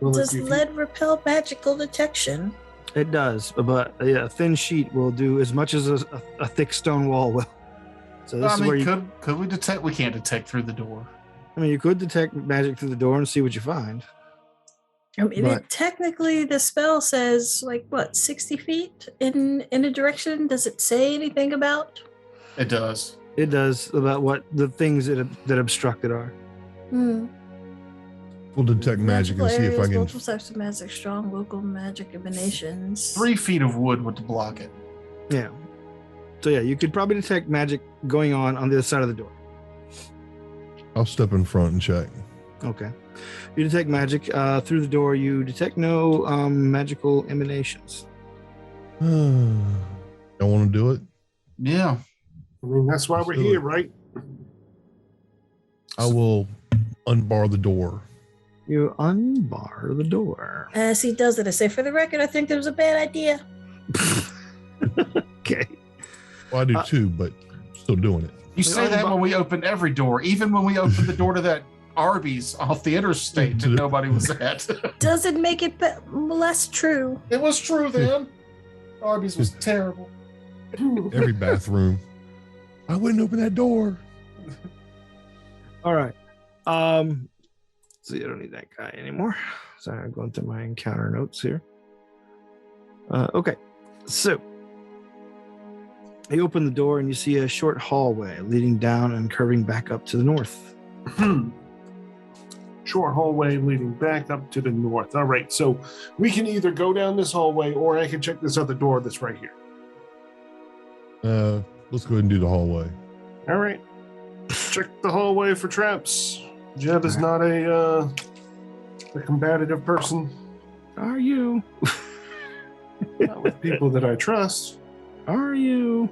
Well, Does if you- lead repel magical detection? It does, but a thin sheet will do as much as a thick stone wall will. So this I is where mean, you. could we detect? We can't detect through the door. I mean, you could detect magic through the door and see what you find. I mean, But- technically, the spell says like what, 60 feet in a direction. Does it say anything about? It does. It does about what the things that obstructed are. We'll detect magic and see if I areas, can. multiple types of magic, strong local magic emanations. 3 feet of wood would block it. Yeah. So yeah, you could probably detect magic going on the other side of the door. I'll step in front and check. Okay. You detect magic through the door. You detect no magical emanations. Y'all want to do it? Yeah. I mean, that's why we're Let's do here, it. right? I will unbar the door. You unbar the door. As he does it, I say, for the record, I think that was a bad idea. Okay. Well, I do too, but still doing it. You say that when we open every door, even when we open the door to that Arby's off the interstate that nobody was at. Does it make it less true? It was true then. Arby's was terrible. Every bathroom. I wouldn't open that door. All right. So you don't need that guy anymore. Sorry, I'm going through my encounter notes here. Okay. So you open the door and you see a short hallway leading down and curving back up to the north. Short hallway leading back up to the north. All right, so we can either go down this hallway or I can check this other door that's right here. Let's go ahead and do the hallway. All right. Check the hallway for traps. Jeb is not a combative person. Are you? Not with people that I trust. Are you?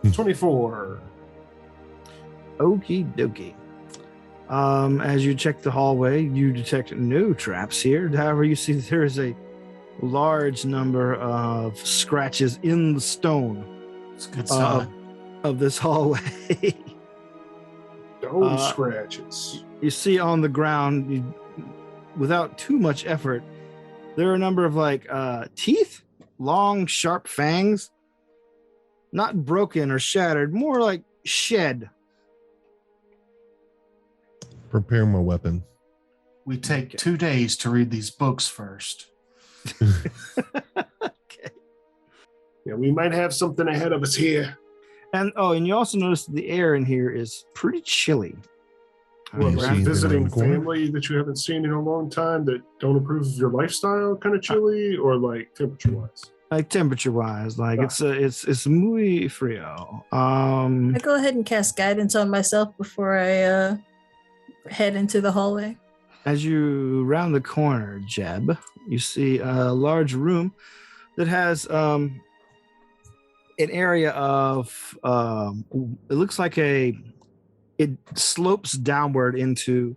Okay. 24. Okie dokie. As you check the hallway, you detect no traps here. However, you see there is a large number of scratches in the stone It's a good sign. of this hallway. Those scratches. You see on the ground, without too much effort, there are a number of like teeth, long, sharp fangs, not broken or shattered, more like shed. Prepare my weapon. We take 2 days to read these books first. Okay. Yeah, we might have something ahead of us here. And you also notice that the air in here is pretty chilly. Well, you see are anything you around visiting the corner? family that you haven't seen in a long time that don't approve of your lifestyle, kind of chilly, or like temperature wise? Like temperature wise, like it's muy frio. I go ahead and cast guidance on myself before I head into the hallway. As you round the corner, Jeb, you see a large room that has an area of it looks like it slopes downward into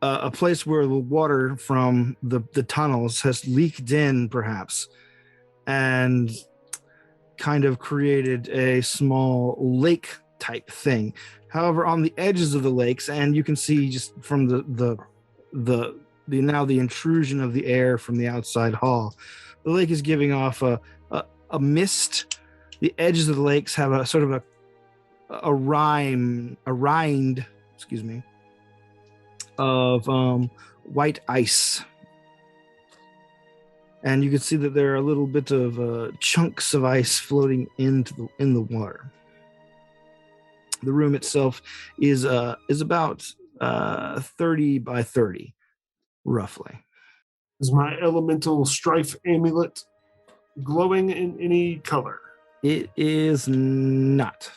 a place where the water from the tunnels has leaked in, perhaps, and kind of created a small lake type thing. However, on the edges of the lakes, and you can see just from the intrusion of the air from the outside hall, the lake is giving off a mist. The edges of the lakes have a sort of a rind, excuse me, of white ice. and you can see that there are a little bit of chunks of ice floating in the water. The room itself is about 30 by 30, roughly. Is my elemental strife amulet glowing in any color? It is not.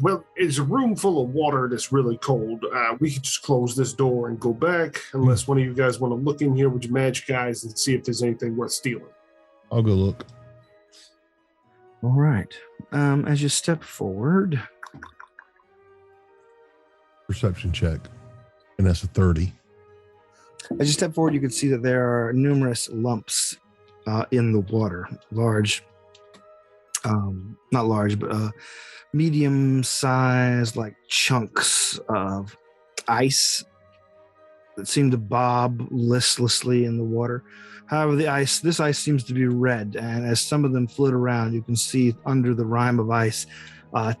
Well, it's a room full of water that's really cold. We could just close this door and go back, unless one of you guys want to look in here with your magic eyes and see if there's anything worth stealing. I'll go look. All right. As you step forward, Perception check. And that's a 30. As you step forward, you can see that there are numerous lumps in the water. Large, not large, but medium-sized, like chunks of ice that seem to bob listlessly in the water. However, this ice seems to be red, and as some of them float around, you can see under the rime of ice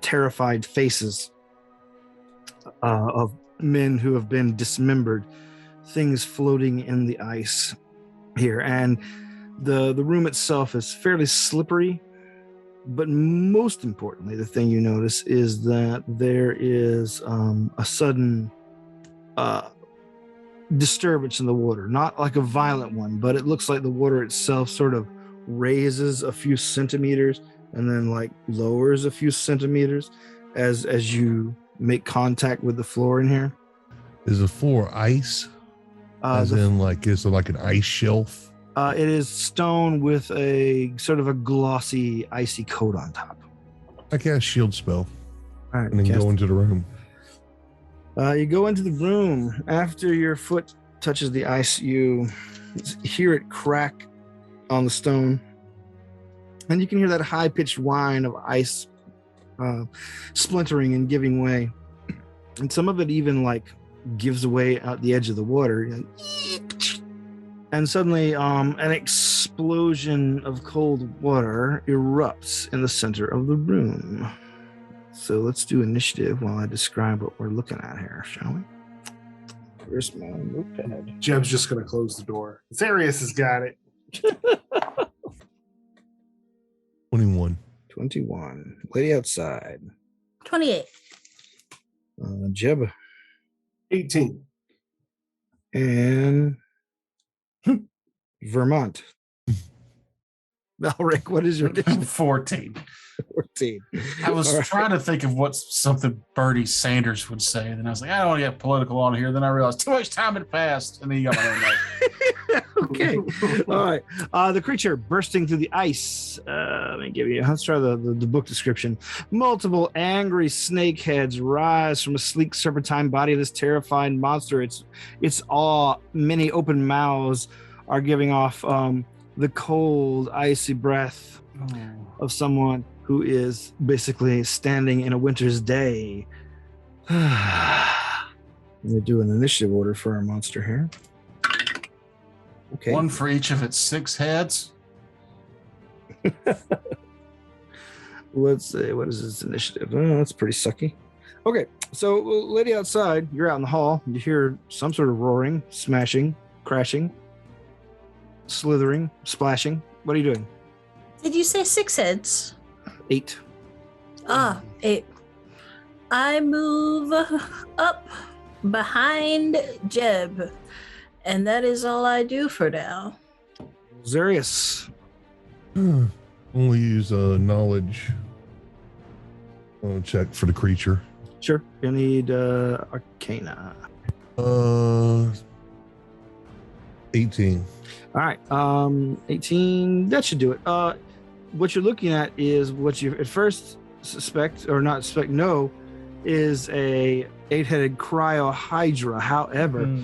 terrified faces of men who have been dismembered, things floating in the ice here. And the room itself is fairly slippery, but most importantly, the thing you notice is that there is a sudden disturbance in the water, not like a violent one, but it looks like the water itself sort of raises a few centimeters and then like lowers a few centimeters as you make contact with the floor in here. Is the floor ice? As in, like, is it like an ice shelf? It is stone with a sort of a glossy, icy coat on top. I cast shield spell. All right, and then go into the room. You go into the room. After your foot touches the ice, you hear it crack on the stone, and you can hear that high-pitched whine of ice splintering and giving way, and some of it even like gives away at the edge of the water. And suddenly an explosion of cold water erupts in the center of the room. So let's do initiative while I describe what we're looking at here, shall we? Where's my notepad? Jeb's just going to close the door. Zarius has got it. 21. 21. Lady outside. 28. Jeb. 18. And Vermont. Rick, what is your initiative? 14. 14. I was All right. trying to think of what's something Bernie Sanders would say. And then I was like, I don't want to get political on here. Then I realized too much time had passed. And then you got my own name. Okay. All right. The creature bursting through the ice. Let me give you. Let's try the book description. Multiple angry snake heads rise from a sleek serpentine body of this terrifying monster. Its awe, many open mouths are giving off the cold, icy breath of someone who is basically standing in a winter's day. Let me do an initiative order for our monster here. Okay. One for each of its 6 heads. Let's see, what is this initiative? Oh, that's pretty sucky. Okay, so lady outside, you're out in the hall. You hear some sort of roaring, smashing, crashing, slithering, splashing. What are you doing? Did you say 6 heads? 8. 8. I move up behind Jeb, and that is all I do for now. Zarius. Only use a knowledge check for the creature. Sure. You need Arcana. 18. All right. 18. That should do it. What you're looking at is what you at first suspect, or not suspect, know, is a 8-headed cryohydra. However,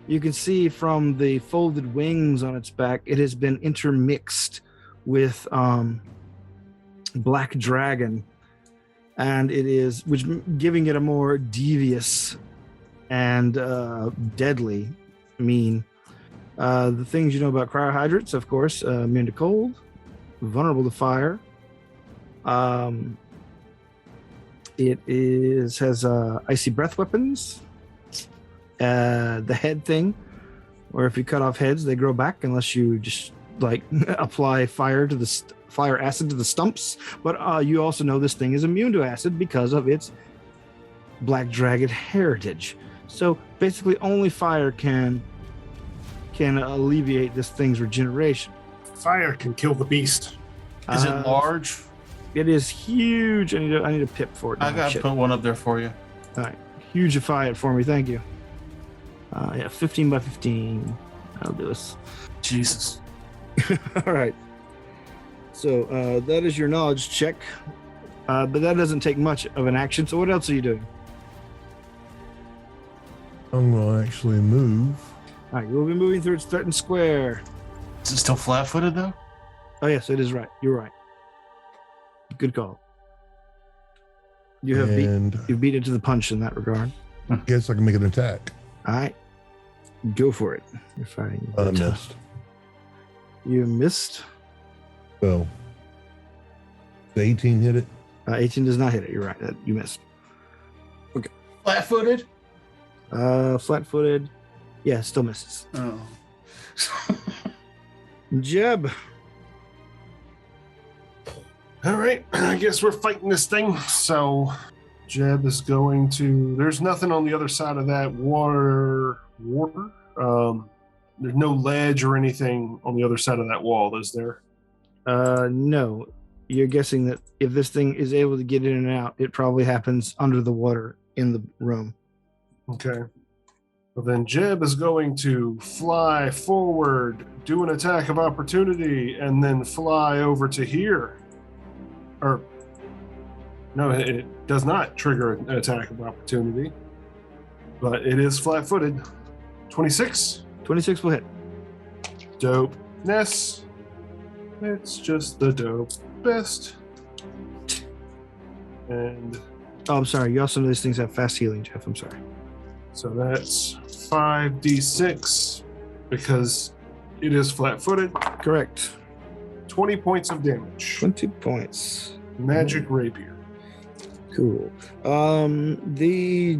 you can see from the folded wings on its back, it has been intermixed with black dragon, and it is giving it a more devious and deadly mean. The things you know about cryohydrants, of course, immune to cold, vulnerable to fire. It has icy breath weapons. The head thing, where if you cut off heads, they grow back unless you just like apply fire acid to the stumps, but you also know this thing is immune to acid because of its black dragon heritage. So basically, only fire can alleviate this thing's regeneration. Fire can kill the beast. Is it large? It is huge. I need a pip for it. I got to put one up there for you. All right, hugify it for me. Thank you. Yeah, 15 by 15. I'll do this. Jesus. All right. So that is your knowledge check, but that doesn't take much of an action. So what else are you doing? I'm going to actually move. All right, you will be moving through its threatened square. Is it still flat-footed though? Oh yes, it is right. You're right. Good call. You have you've beat it to the punch in that regard. I guess I can make an attack. All right, go for it. You're fighting. I missed. You missed. Well, the 18 hit it. 18 does not hit it. You're right. You missed. Okay. Flat-footed? Flat-footed. Yeah, still misses. Oh. Jeb. All right, I guess we're fighting this thing. So Jeb is going to. There's nothing on the other side of that water. There's no ledge or anything on the other side of that wall, is there? No. You're guessing that if this thing is able to get in and out, it probably happens under the water in the room. Okay. Well, then Jeb is going to fly forward, do an attack of opportunity, and then fly over to here. Or, no, it does not trigger an attack of opportunity, but it is flat-footed. 26? 26 will hit. Dopeness. It's just the dope best. And Oh, I'm sorry. You also know these things have fast healing, Jeff. I'm sorry. so that's 5d6 because it is flat-footed. Correct. 20 points of damage. 20 points. Magic rapier. Cool. The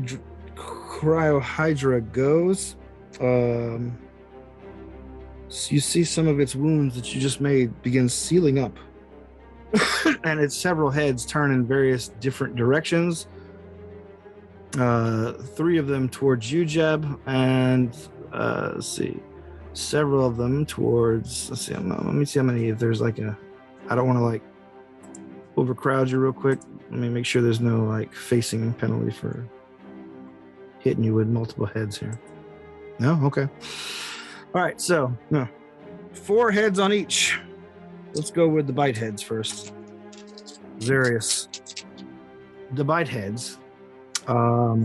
cryohydra goes. So you see some of its wounds that you just made begin sealing up. And its several heads turn in various different directions. 3 of them towards you, Jeb, and let's see, several of them towards. Let's see. Let me see how many. If there's like a, I don't want to like overcrowd you real quick. Let me make sure there's no like facing penalty for hitting you with multiple heads here. No, okay. All right, so 4 heads on each. Let's go with the bite heads first. Zarius. The bite heads. I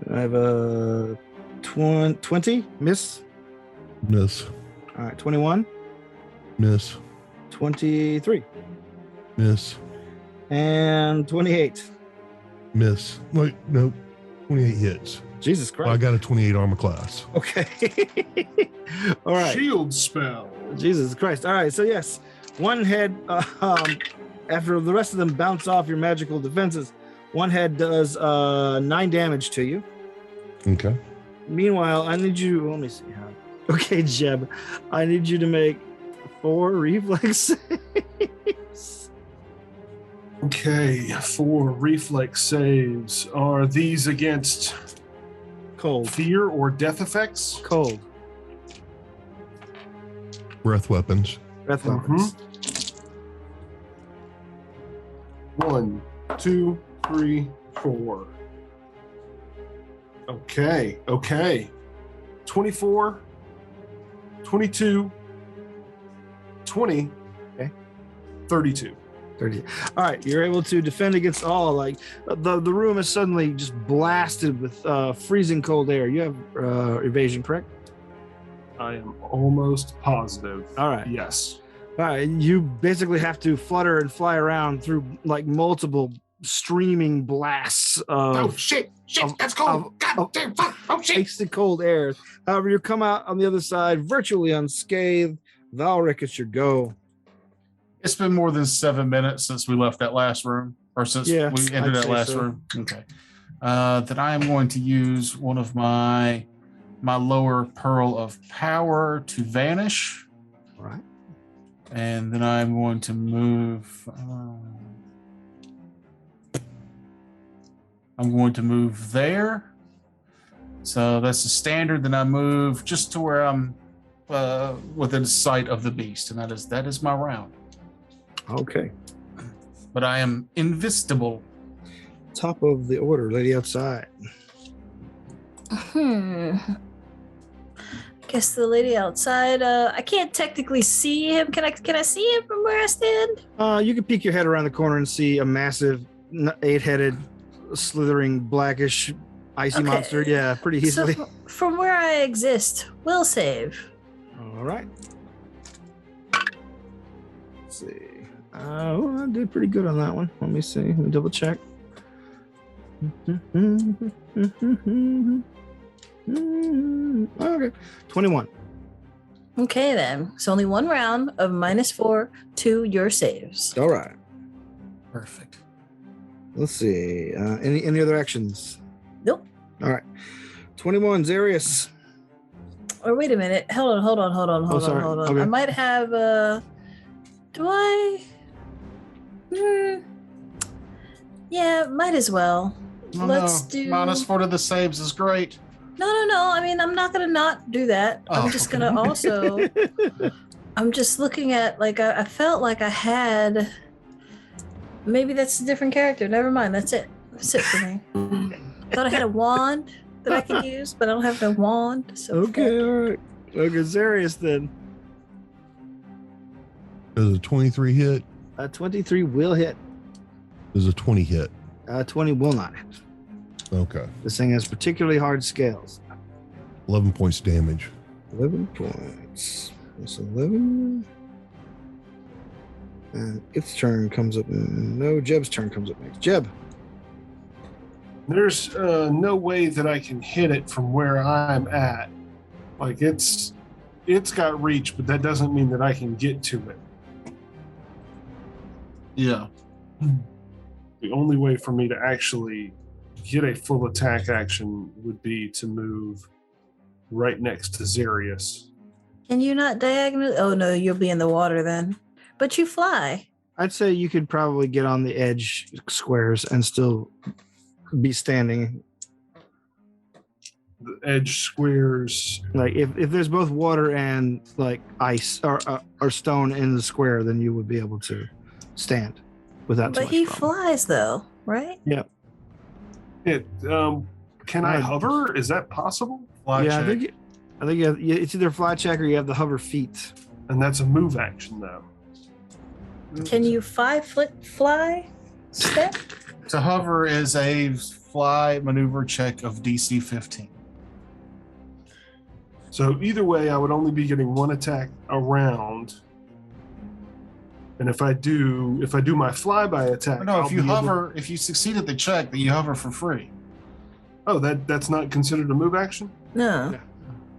have a 20 miss. Miss. All right, 21, Miss. 23, Miss. and 28. Miss. Wait, no. 28 hits. Jesus Christ. Well, I got a 28 armor class. Okay. All right. Shield spell. Jesus Christ. All right. So yes, one head, after the rest of them bounce off your magical defenses, one head does 9 damage to you. Okay. Meanwhile, I need you, let me see how. Okay, Jeb, I need you to make 4 reflex saves. Okay, 4 reflex saves. Are these against Cold. fear or death effects? Cold. Breath weapons. Breath weapons. 1, 2, 3, 4. Okay. 24, 22, 20, Okay. 32. 30. All right, you're able to defend against all. Like the room is suddenly just blasted with freezing cold air. You have evasion, correct? I am almost positive. All right. Yes. All right, you basically have to flutter and fly around through like multiple streaming blasts of Shit, that's cold. God damn, fuck. Oh, shit. icy cold air. However, you come out on the other side virtually unscathed. Valric, it's your go. It's been more than 7 minutes since we left that last room, or since we entered I'd that say last so. room. Okay. Then I am going to use one of my lower pearl of power to vanish. All right. And then I'm going to move. I'm going to move there. So that's the standard. Then I move just to where I'm within sight of the beast, and that is my round. Okay. But I am invisible. Top of the order, lady outside. Guess the lady outside. I can't technically see him. Can I see him from where I stand? You can peek your head around the corner and see a massive 8-headed, slithering, blackish, icy Okay. monster. Yeah, pretty easily. So from where I exist, will save. All right. Let's see. I did pretty good on that one. Let me see. Let me double check. Okay. 21. Okay then. It's only one round of -4 to your saves. All right. Perfect. Let's see. Any other actions? Nope. All right. 21, Zarius. Or wait a minute. Hold on. sorry. Hold on. Okay. I might have do I? Yeah, might as well. Oh, Let's no. do -4 to the saves is great. No. I mean, I'm not gonna not do that. Oh, I'm just okay. gonna also. I'm just looking at like I felt like I had. Maybe that's a different character. Never mind. That's it. That's it for me. Thought I had a wand that I could use, but I don't have no wand. So Okay, all right. Okay, Zarius then. Does a 23 hit? 23 will hit. Does a 20 hit? 20 will not hit. Okay. This thing has particularly hard scales. 11 points damage. 11 points. That's 11. And its turn comes up. No, Jeb's turn comes up next. Jeb. There's no way that I can hit it from where I'm at. Like it's got reach, but that doesn't mean that I can get to it. Yeah. The only way for me to actually get a full attack action would be to move right next to Zarius. Can you not diagonal? Oh no, you'll be in the water then. But you fly. I'd say you could probably get on the edge squares and still be standing. The edge squares. Like if there's both water and like ice or stone in the square, then you would be able to stand without too But much he problem. flies though, right? It can I hover? Is that possible? Fly Yeah, check. I think it's either fly check or you have the hover feet. And that's a move action though. Can you 5-foot fly step? To hover is a fly maneuver check of DC 15. So either way, I would only be getting one attack around. And if I do my flyby attack, No, I'll if you be able- hover, if you succeed at the check, then you hover for free. Oh, that's not considered a move action? No.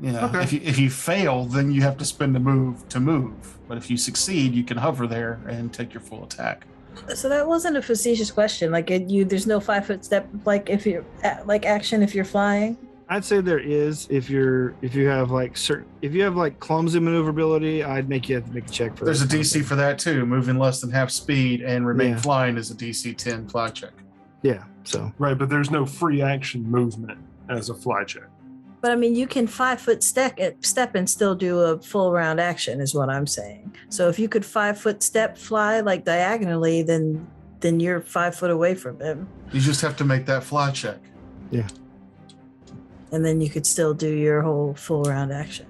Yeah. Okay. If you fail, then you have to spend a move to move. But if you succeed, you can hover there and take your full attack. So that wasn't a facetious question. Like there's no 5-foot step. Like if you're like action if you're flying. I'd say there is if you have like clumsy maneuverability, I'd make you have to make a check for There's a that. DC for that too. Moving less than half speed and remain Yeah. flying is a DC 10 fly check. Yeah, so Right, but there's no free action movement as a fly check. But I mean, you can 5-foot step and still do a full round action, is what I'm saying. So if you could 5-foot step fly like diagonally, then you're 5 foot away from him, You just have to make that fly check. and then you could still do your whole full round action.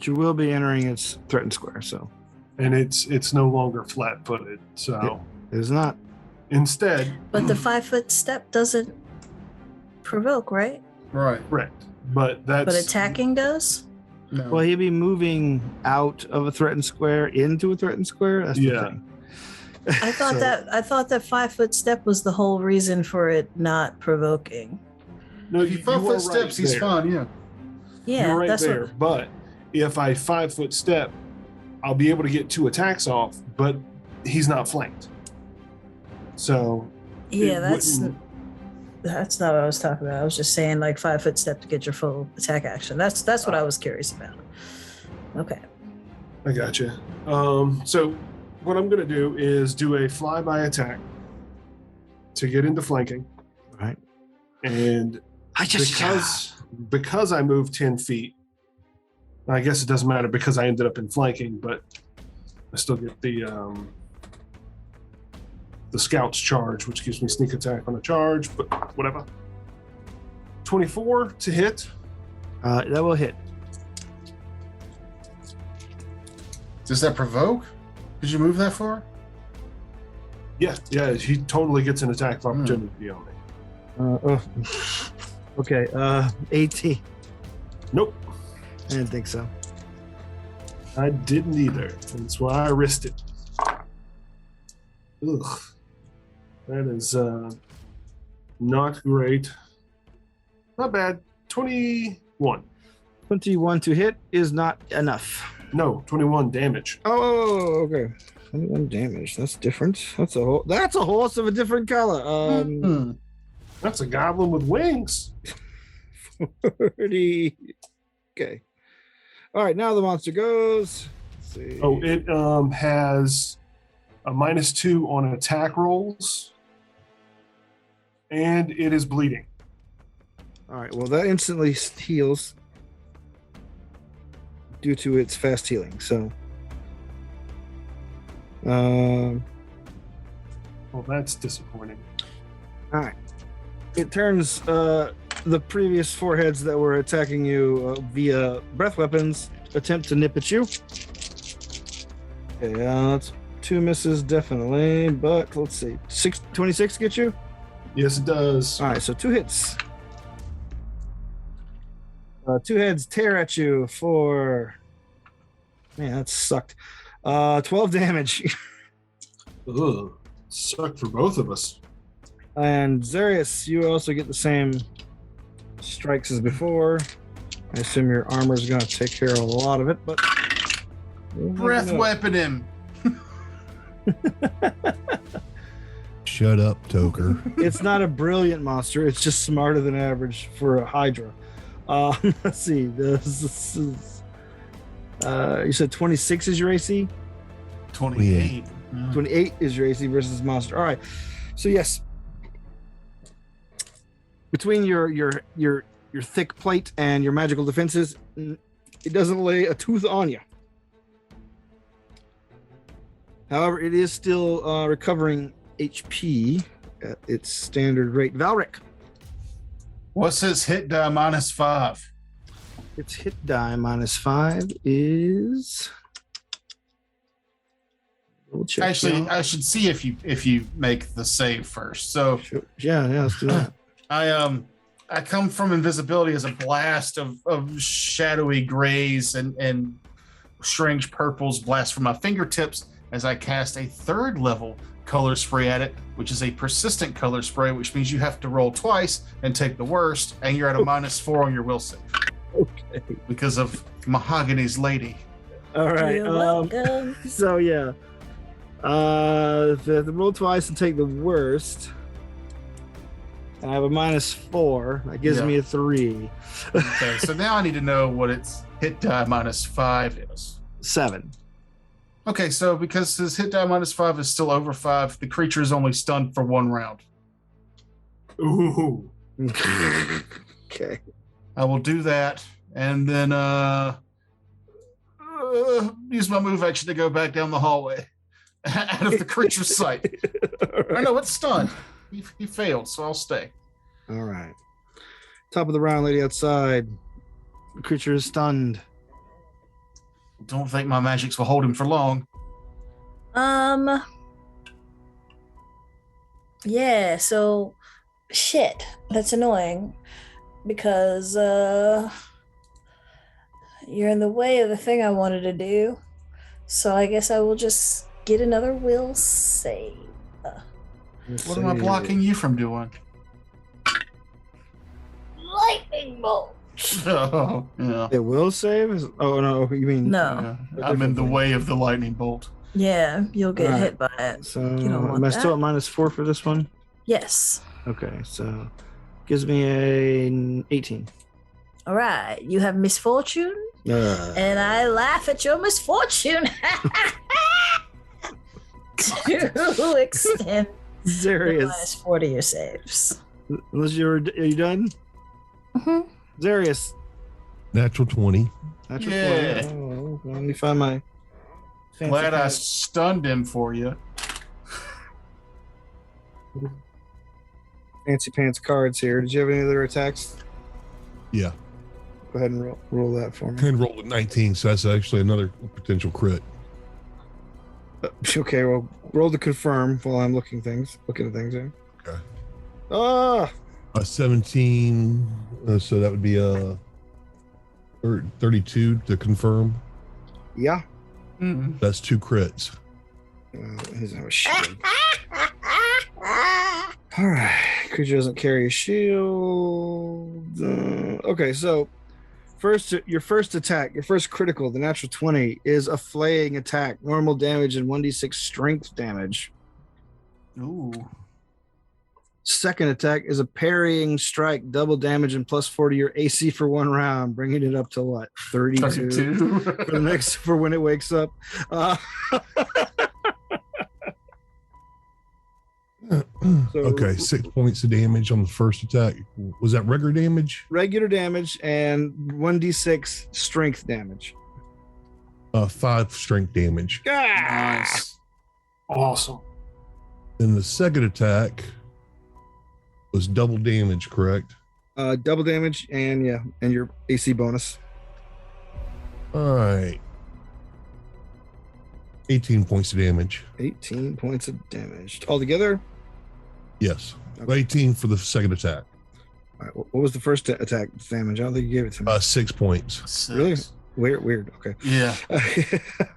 you will be entering its threatened square, so And it's no longer flat footed. So it is not. instead, But the 5-foot step doesn't provoke, right? Right. correct. But that's But attacking does. No. Well, he'd be moving out of a threatened square into a threatened square. That's the Yeah. thing. I thought So- that 5-foot step was the whole reason for it not provoking. no, if you you 5 are foot steps, he's there. fine. Yeah. Yeah, You're right that's there. what. But if I 5-foot step, I'll be able to get 2 attacks off, but he's not flanked. So Yeah, it that's wouldn't- that's not what I was talking about. I was just saying like 5-foot step to get your full attack action. That's what I was curious about. Okay. I gotcha. So what I'm going to do is do a flyby attack to get into flanking. Right. And because I moved 10 feet, I guess it doesn't matter because I ended up in flanking, but I still get the scout's charge, which gives me sneak attack on a charge, but whatever. 24 to hit. That will hit. Does that provoke? Did you move that far? Yeah, he totally gets an attack of opportunity on me. Okay, 18. Nope, I didn't think so. I didn't either. That's why I risked it. Ugh. That is not great. Not bad. 21. 21 to hit is not enough. No, 21 damage. Oh, okay. 21 damage. That's different. That's a horse of a different color. That's a goblin with wings. 30. Okay. All right, now the monster goes. Let's see. Oh, it has a -2 on attack rolls, and it is bleeding. All right, well, that instantly heals due to its fast healing. So, Well, that's disappointing. all right. It turns the previous 4 heads that were attacking you via breath weapons attempt to nip at you. Okay, that's 2 misses definitely, but let's see. 26 get you? Yes, it does. All right, so 2 hits. 2 heads tear at you for... Man, that sucked. 12 damage. Ugh, sucked for both of us. And Zarius, you also get the same strikes as before. I assume your armor is going to take care of a lot of it, but... Breath weapon him. Shut up, Toker. It's not a brilliant monster. It's just smarter than average for a Hydra. Let's see. This is, you said 26 is your AC? 28. 28 is your AC versus monster. All right. So yes, between your thick plate and your magical defenses, it doesn't lay a tooth on you. However, it is still recovering HP at its standard rate. Valric. What's his hit die -5? Its hit die -5 is. We'll check. Actually, I should see if you make the save first. So yeah, let's do that. I come from invisibility as a blast of shadowy grays and strange purples blast from my fingertips as I cast a 3rd level color spray at it, which is a persistent color spray, which means you have to roll twice and take the worst, and you're at a -4 on your will save. Okay. Because of Mahogany's lady. All right. You're welcome. So yeah, the roll twice and take the worst. And I have a -4. That gives me a 3. Okay, so now I need to know what its hit die -5 is. 7. Okay, so because his hit die -5 is still over 5, the creature is only stunned for 1 round. Ooh. Okay. I will do that, and then use my move action to go back down the hallway out of the creature's sight. I know it's stunned. He failed, so I'll stay. All right. Top of the round, lady outside. The creature is stunned. Don't think my magics will hold him for long. Yeah, so shit. That's annoying because you're in the way of the thing I wanted to do. So I guess I will just get another will save. What am I blocking you from doing? Lightning bolt. Oh, yeah. It will save? Oh, no. You mean? No. Yeah, I'm in the way of the lightning bolt. Yeah, you'll get All right. hit by it. So, You don't want am I still that. at -4 for this one? Yes. Okay, so gives me an 18. All right, you have misfortune, and I laugh at your misfortune to extend the Zarius. -4 to your saves. Are you done? Mhm. Zarius. Natural 20. Natural Yeah. 20. Oh, let me find my fancy Glad I pad. stunned him for you. Fancy pants cards here. Did you have any other attacks? Yeah. Go ahead and roll that for me. And rolled a 19, so that's actually another potential crit. Okay, well, roll to confirm while I'm looking at things here. Okay. Ah, 17, so that would be a 32 to confirm. yeah. Mm-mm. That's 2 crits. He doesn't have a shield. All right. Creature doesn't carry a shield. Okay, so your first attack, your first critical, the natural 20, is a flaying attack, normal damage and 1d6 strength damage. Ooh. Second attack is a parrying strike, double damage and +4 to your AC for 1 round, bringing it up to what? 32 for when it wakes up. Okay, 6 points of damage on the first attack. Was that regular damage? Regular damage and 1d6 strength damage. 5 strength damage. Nice. Awesome. Then the second attack was double damage, correct? Double damage and your AC bonus. All right. 18 points of damage. 18 points of damage altogether. Yes. Okay. 18 for the second attack. All right, what was the first attack damage? I don't think you gave it to me. 6 points. 6. Really? Weird. Okay. Yeah.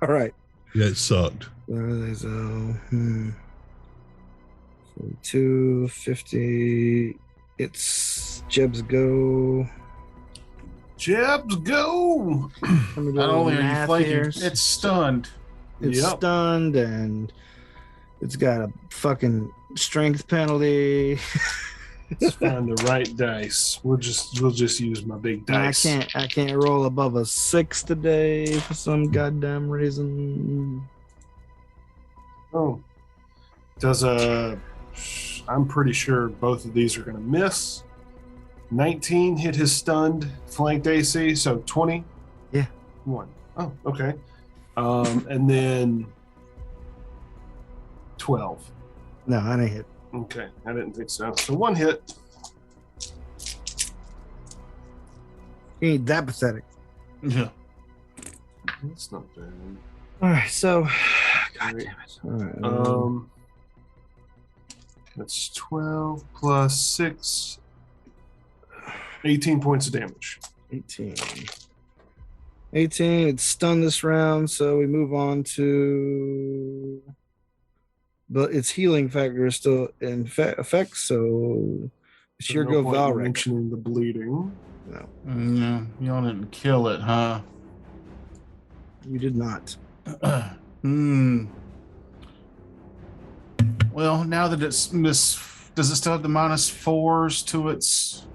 All right. Yeah, it sucked. There's 42, 50. It's Jeb's go. Jeb's go. Let me Not do only are you math flanking, here. it's stunned. It's Yep. stunned and it's got a fucking strength penalty. Let's find the right dice. We'll just use my big dice. I can't roll above a 6 today for some goddamn reason. Oh, I'm pretty sure both of these are going to miss. 19 hit his stunned flanked AC, so 20. Yeah. 1. Oh, okay. And then 12. No, I didn't hit. Okay, I didn't think so. So 1 hit. You ain't that pathetic. Yeah. That's not bad. All right, so God Right. damn it. All right. That's 12 plus 6. 18 points of damage. 18. It's stunned this round, so we move on to. But its healing factor is still in effect, so it's your go, point in Valric. mentioning the bleeding. No, No, y'all didn't kill it, huh? you did not. Well, now that it's does it still have the -4s to its?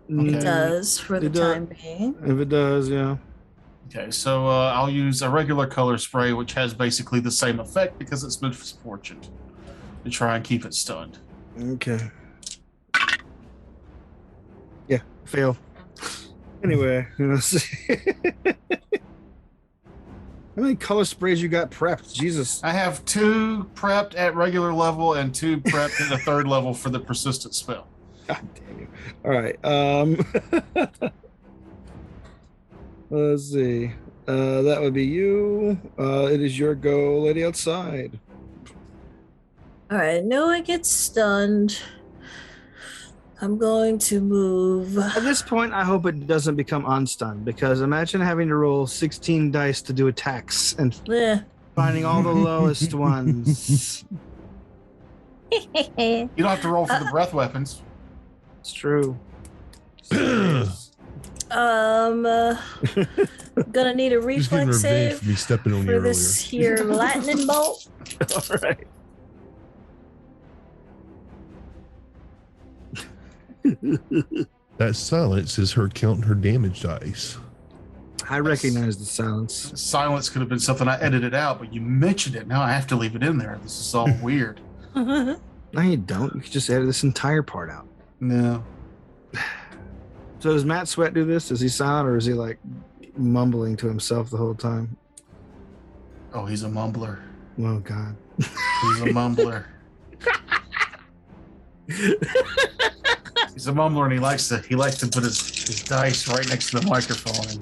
It Okay. does for the It does. time being. If it does, yeah. Okay, so I'll use a regular color spray, which has basically the same effect because it's misfortuned, to try and keep it stunned. Okay. Yeah, fail. Anyway, let's see. How many color sprays you got prepped? Jesus. I have 2 prepped at regular level and 2 prepped at the 3rd level for the persistent spell. God damn you. All right. Let's see. That would be you. It is your go, lady outside. All right, Noah gets stunned. I'm going to move. At this point, I hope it doesn't become unstunned, because imagine having to roll 16 dice to do attacks and finding all the lowest ones. You don't have to roll for the breath weapons. It's true. Gonna need a Just getting reflex revenge save for me stepping on you for earlier. this here lightning bolt. All right. That silence is her counting her damage dice. I recognize the silence. Silence could have been something I edited out, but you mentioned it. Now I have to leave it in there. This is all weird. No, you don't. You can just edit this entire part out. No. So does Matt Sweat do this? Is he silent or is he like mumbling to himself the whole time? Oh, he's a mumbler. Oh God. He's a mumbler. He's a mumbler, and he likes to put his dice right next to the microphone. And,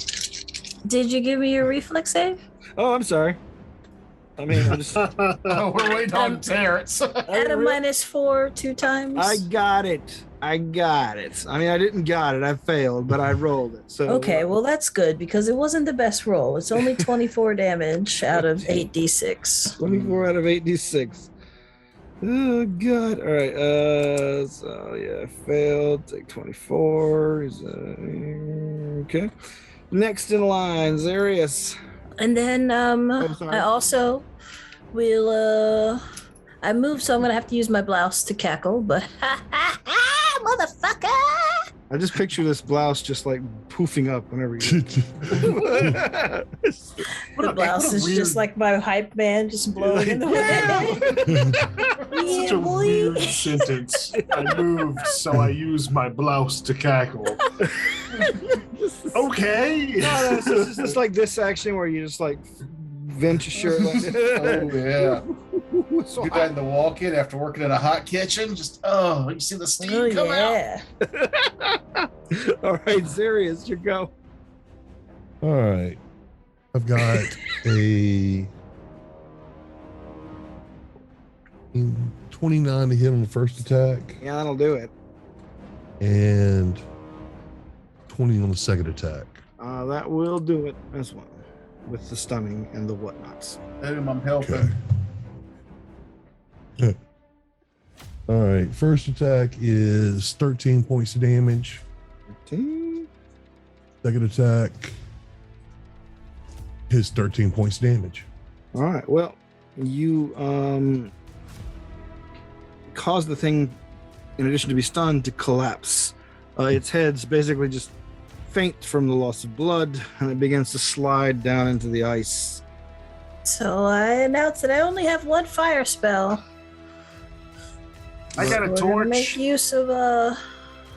Did you give me your reflex save? Oh, I'm sorry. I mean, I'm just. oh, we're waiting on Terrence. Add a -4 2 times. I got it. I mean, I didn't got it. I failed, but I rolled it. So Okay, well that's good because it wasn't the best roll. It's only 24 damage out of 8d6. 24 out of 8d6. Oh God! All right. So yeah, I failed. Take 24. Okay. Next in line, Zarius. And then sorry. I also will I moved, so I'm gonna have to use my blouse to cackle, but motherfucker. I just picture this blouse just like poofing up whenever you. The blouse is just like my hype man just blowing in the wind. Such a weird sentence. I moved, so I used my blouse to cackle. Okay. No, it's just like this action where you just like vent your shirt like Oh yeah. So do that in the walk-in after working in a hot kitchen. Just you see the steam come out. All right, Zarius, your go. All right. I've got a 29 to hit on the first attack Yeah, that'll do it. and 20 on the second attack. That will do it as well, with the stunning and the whatnots. I'm helping. Okay. All right. First attack is 13 points of damage. 13. Second attack is 13 points of damage. All right. Well, you cause the thing, in addition to be stunned, to collapse. Its head's basically just faint from the loss of blood, and it begins to slide down into the ice. So I announced that I only have one fire spell. I got a We're gonna make torch. use of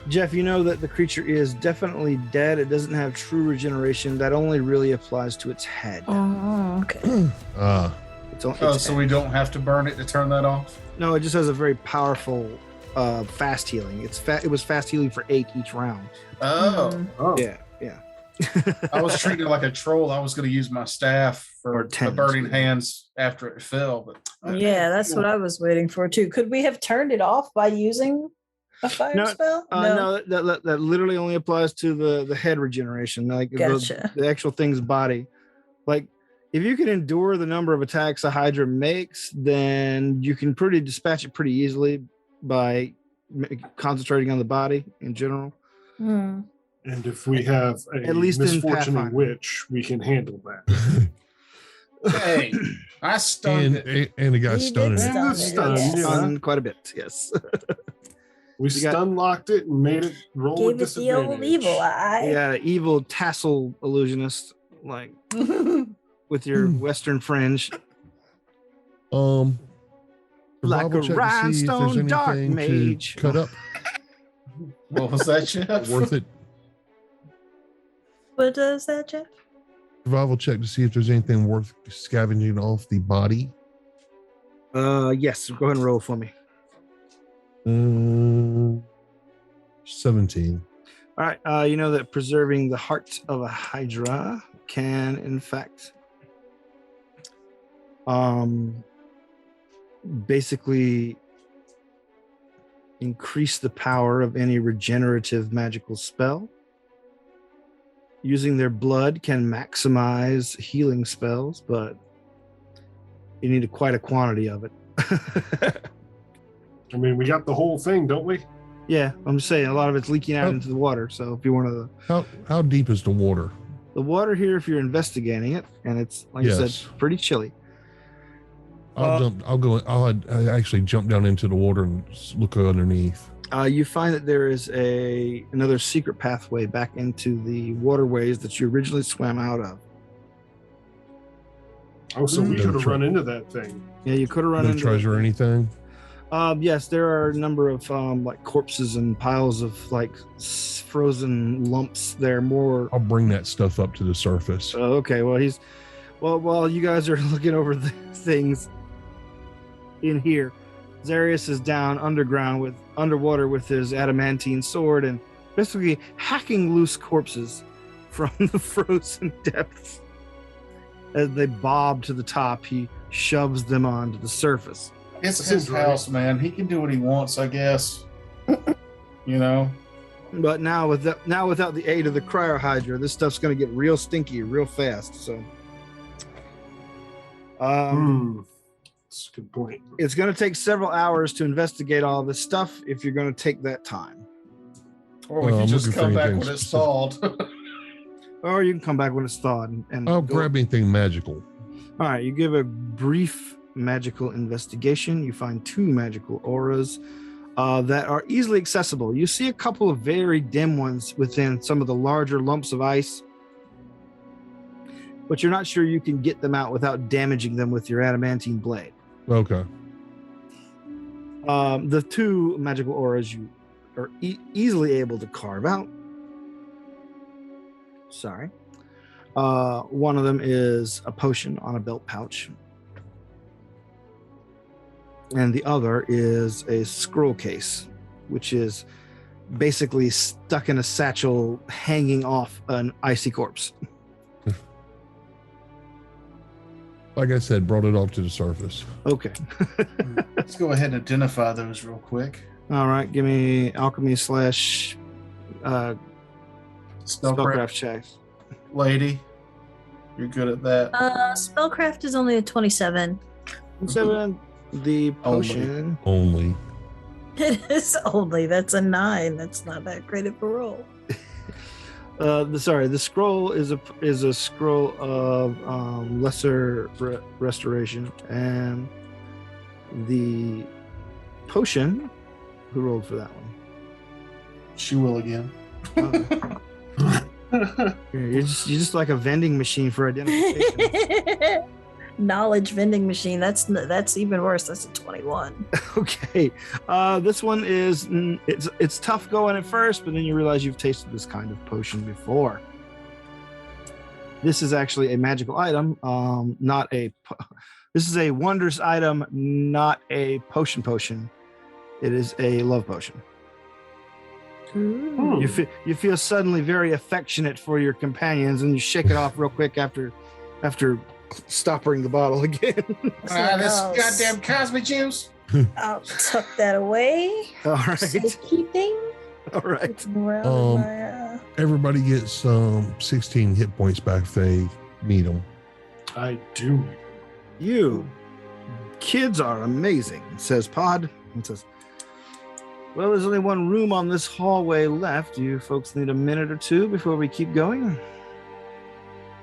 Jeff, you know that the creature is definitely dead. It doesn't have true regeneration. That only really applies to its head. Oh, okay. So we don't have to burn it to turn that off? No, it just has a very powerful fast healing. It was fast healing for 8 each round. Mm. Oh. Yeah. I was treating it like a troll. I was going to use my staff Or for the tendons, burning yeah. hands after it fell. But Yeah, that's what I was waiting for too. Could we have turned it off by using a fire spell? No, that literally only applies to the head regeneration, like Gotcha. the actual thing's body. Like, if you can endure the number of attacks a Hydra makes, then you can dispatch it pretty easily by concentrating on the body in general. Hmm. And if we have a At least in misfortunate Pathfinder. witch, we can handle that. hey, I stunned it. And it got He stunned. did in it. stun it, Stun, yes. yeah. Stun quite a bit, yes. We You got- stun locked it and made it roll Gave with it the old disadvantage. evil eye. Yeah, evil tassel illusionist, like with your Western fringe. Survival Like a check to see if there's rhinestone dark anything to mage. cut up. What was that, Jeff? Worth it. What does that, Jeff? Survival check to see if there's anything worth scavenging off the body. Yes, go ahead and roll for me. 17. All right, you know that preserving the heart of a Hydra can, in fact, basically increase the power of any regenerative magical spell. Using their blood can maximize healing spells, but you need quite a quantity of it. I mean, we got the whole thing, don't we? Yeah, I'm just saying a lot of it's leaking out Oh. into the water. So if you want to, How deep is the water? the water here, if you're investigating it, and it's like I Yes. said, pretty chilly. I'll actually jump down into the water and look underneath. You find that there is another secret pathway back into the waterways that you originally swam out of. Oh, so we No could have tre- run into that thing. Yeah, you could have run No into treasure or anything? Yes, there are a number of like corpses and piles of like frozen lumps. They're more. I'll bring that stuff up to the surface. Okay, well, while you guys are looking over the things in here, Zarius is down underwater with his adamantine sword and basically hacking loose corpses from the frozen depths. As they bob to the top, he shoves them onto the surface. It's This his is right. house, man. He can do what he wants, I guess. You know? But now without the aid of the cryohydra, this stuff's going to get real stinky real fast. So, That's a good point. it's going to take several hours to investigate all this stuff if you're going to take that time. Or we Well, can I'm just looking come for back anything when it's specific. stalled. Or you can come back when it's thawed and I'll go. grab anything magical. All right, you give a brief magical investigation. You find 2 magical auras that are easily accessible. You see a couple of very dim ones within some of the larger lumps of ice, but you're not sure you can get them out without damaging them with your adamantine blade. Okay. The 2 magical auras you are easily able to carve out. Sorry. One of them is a potion on a belt pouch. And the other is a scroll case, which is basically stuck in a satchel hanging off an icy corpse. Like I said, brought it off to the surface. Okay. Let's go ahead and identify those real quick. All right. Give me alchemy / spellcraft checks. Lady, you're good at that. Spellcraft is only a 27. 7. The potion. Only. It is only. That's a 9. That's not that great of a roll. The scroll is a scroll of lesser restoration, and the potion. Who rolled for that one? She will again. You're just like a vending machine for identification. Knowledge vending machine. That's even worse. That's a 21. Okay, this one is it's tough going at first, but then you realize you've tasted this kind of potion before. This is actually a magical item, this is a wondrous item, not a potion. It is a love potion. Ooh. You feel suddenly very affectionate for your companions, and you shake it off real quick after stopping the bottle again. This goddamn Cosby juice. I'll tuck that away. All right. Keeping. All right. It's around in my, Everybody gets 16 hit points back if they need them. I do. You kids are amazing, says Pod. And says, well, there's only one room on this hallway left. You folks need a minute or 2 before we keep going?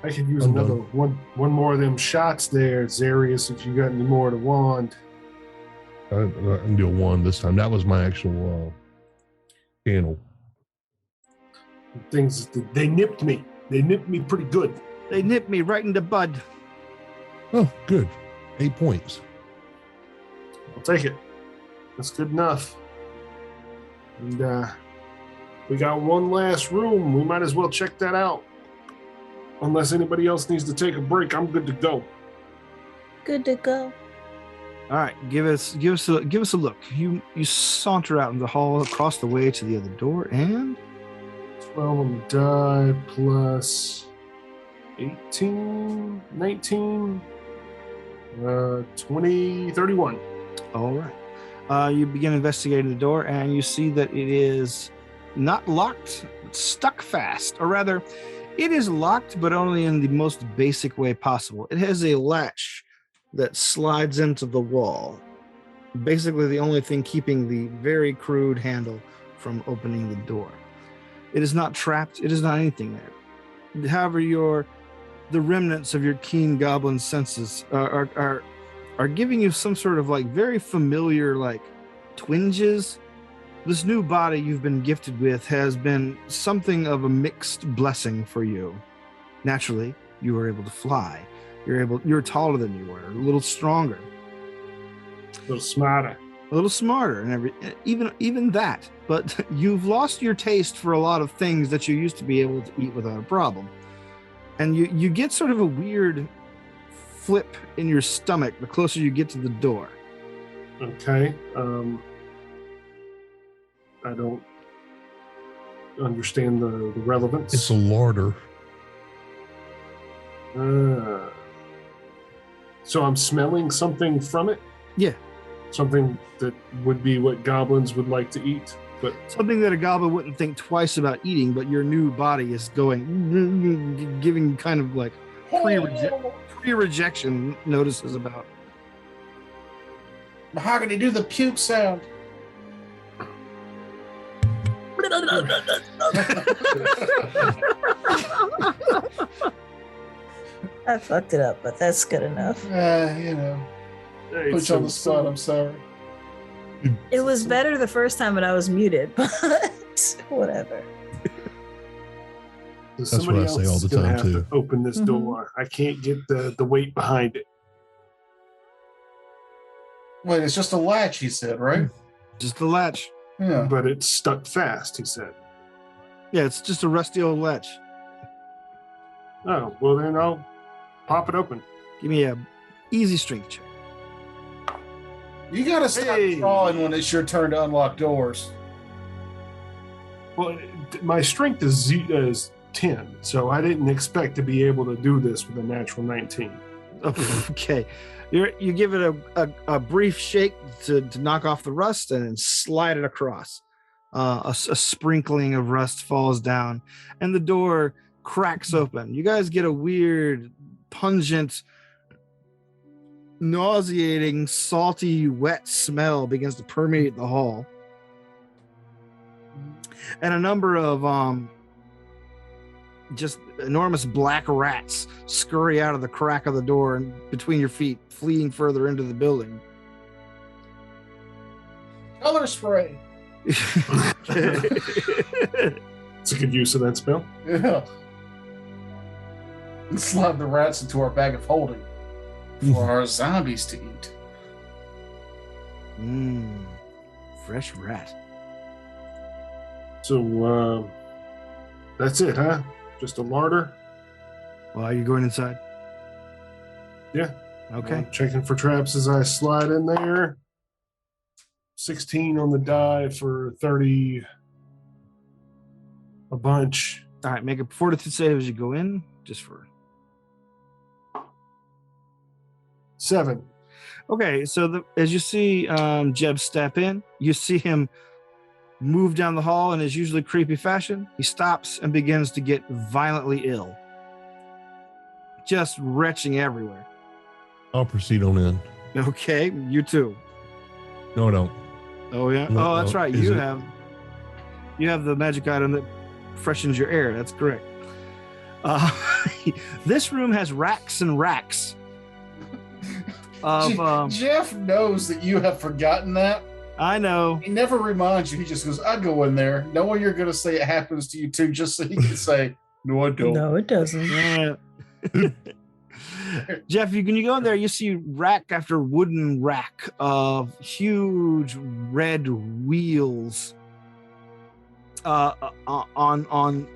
I could use I'm another done. one more of them shots there, Zarius, if you got any more to wand. I can do a 1 this time. That was my actual channel. Things they nipped me. They nipped me pretty good. They nipped me right in the bud. Oh, good. 8 points. I'll take it. That's good enough. And we got one last room. We might as well check that out. Unless anybody else needs to take a break, I'm good to go. good to go. All right, give us a look. You saunter out in the hall across the way to the other door, and 12 on the die plus 18, 19, 20, 31. all right. You begin investigating the door, and you see that it is not locked, but stuck fast. Or rather, it is locked, but only in the most basic way possible. It has a latch that slides into the wall. Basically, the only thing keeping the very crude handle from opening the door. It is not trapped. It is not anything there. However, the remnants of your keen goblin senses are giving you some sort of like very familiar like twinges This new body you've been gifted with has been something of a mixed blessing for you. Naturally, you were able to fly. You're taller than you were, a little stronger, A little smarter. a little smarter, and even that. But you've lost your taste for a lot of things that you used to be able to eat without a problem. And you get sort of a weird flip in your stomach the closer you get to the door. Okay. I don't understand the relevance. It's a larder. So I'm smelling something from it? Yeah. Something that would be what goblins would like to eat, but Something that a goblin wouldn't think twice about eating, but your new body is going, giving kind of like pre-rejection notices about. Mahogany, do the puke sound. I fucked it up, but that's good enough. You know, Hey, put you on the spot. I'm sorry. It was better the first time when I was muted, but whatever. So That's what somebody I else say all is the gonna time, have to too. open this Mhm. door. I can't get the weight behind it. Wait, it's just a latch, he said, right? Just the latch. Yeah. But it's stuck fast, he said. Yeah, it's just a rusty old latch. Oh, well then I'll pop it open. Give me a easy strength check. You gotta stop Hey. crawling when it's your turn to unlock doors. Well, my strength is 10, so I didn't expect to be able to do this with a natural 19. Okay. You give it a brief shake to knock off the rust and then slide it across. A sprinkling of rust falls down and the door cracks open. You guys get a weird, pungent, nauseating, salty, wet smell begins to permeate the hall. And a number of just enormous black rats scurry out of the crack of the door and between your feet, fleeing further into the building. Color spray. It's a good use of that spell. Yeah. And slide the rats into our bag of holding for our zombies to eat. Fresh rat. So that's it, huh? Just a larder? Well, are you going inside? Yeah. Okay. I'm checking for traps as I slide in there. 16 on the die for 30. A bunch. All right. Make a fortitude save as you go in, just for. 7. Okay. So as you see Jeb step in, you see him move down the hall in his usually creepy fashion. He stops and begins to get violently ill. Just retching everywhere. I'll proceed on in. Okay. You too. No, I don't. Oh yeah. No, Oh, that's right. is You it- have the magic item that freshens your air. That's correct. This room has racks and racks of. Jeff knows that you have forgotten that. I know. He never reminds you. He just goes, I go in there, knowing you're going to say it happens to you too, just so he can say, no, I don't. No, it doesn't. Yeah. Jeff, can you go in there? You see rack after wooden rack of huge red wheels on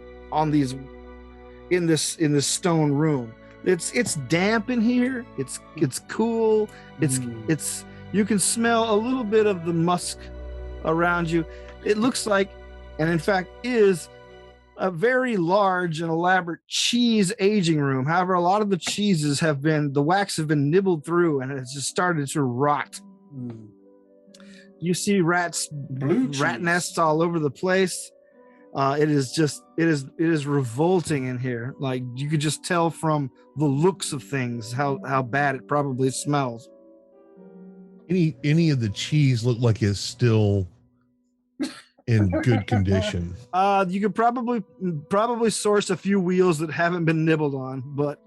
these in this stone room. It's damp in here. It's cool. It's you can smell a little bit of the musk around you. It looks like, and in fact is, a very large and elaborate cheese aging room. However, a lot of the cheeses the wax have been nibbled through and it's just started to rot. Mm. You see rat Cheese. nests all over the place. It is revolting in here. Like you could just tell from the looks of things how bad it probably smells. Any of the cheese look like it's still in good condition? You could probably source a few wheels that haven't been nibbled on, but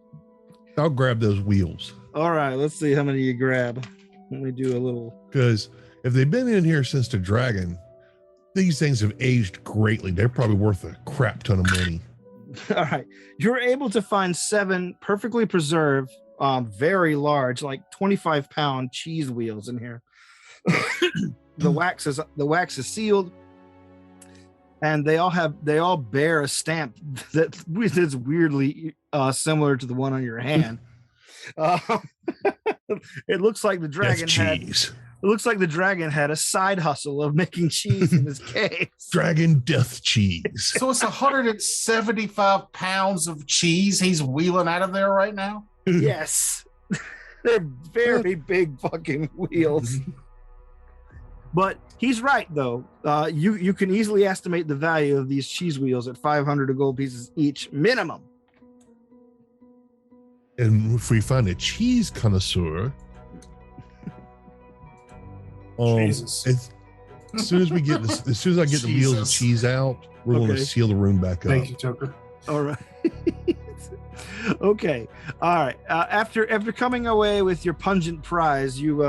I'll grab those wheels. all right, let's see how many you grab. Let me do a little. Because if they've been in here since the dragon, These things have aged greatly. They're probably worth a crap ton of money. All right. You're able to find 7 perfectly preserved, very large, like 25-pound cheese wheels in here. The wax is sealed, and they all bear a stamp that's weirdly similar to the one on your hand. It looks like the dragon had a side hustle of making cheese in his case. Dragon death cheese. So it's 175 pounds of cheese he's wheeling out of there right now. Yes. They're very big fucking wheels. But he's right, though. You can easily estimate the value of these cheese wheels at 500 gold pieces each, minimum. And if we find a cheese connoisseur, Jesus. as soon as I get the wheels of cheese out, we're going to seal the room back up. Thank you, Tucker. All right. Okay. All right. After coming away with your pungent prize, you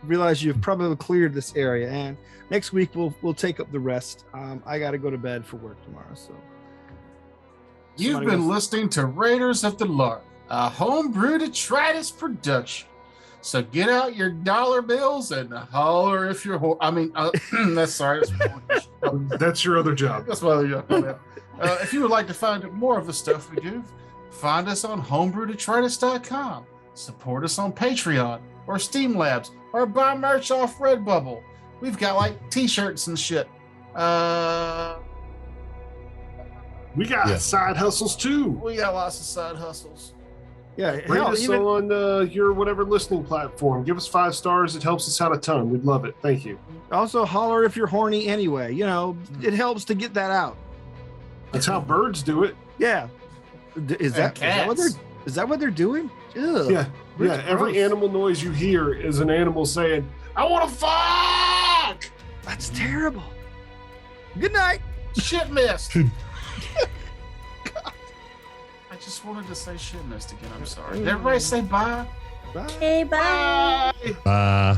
realize you've probably cleared this area, and next week we'll take up the rest. I got to go to bed for work tomorrow. So You've been listening to Raiders of the Lark, a homebrew detritus production. So get out your dollar bills and holler if you're. That's sorry. That's your other job. That's my other job. If you would like to find more of the stuff we do, find us on homebrewdetritus.com. Support us on Patreon or Steam Labs or buy merch off Redbubble. We've got like t-shirts and shit. We got side hustles too. We got lots of side hustles. yeah, Rate hell, us even, on your whatever listening platform. Give us 5 stars. It helps us out a ton. We'd love it. Thank you. also holler if you're horny anyway. It helps to get that out. That's how birds do it. Yeah. Is that what they're doing? Ew. Yeah. Birds Yeah. are Every gross. animal noise you hear is an animal saying, I want to fuck. That's terrible. Good night. Shit mist. I just wanted to say shit mist again. I'm sorry. Did everybody say bye? Bye. Okay, bye. Bye.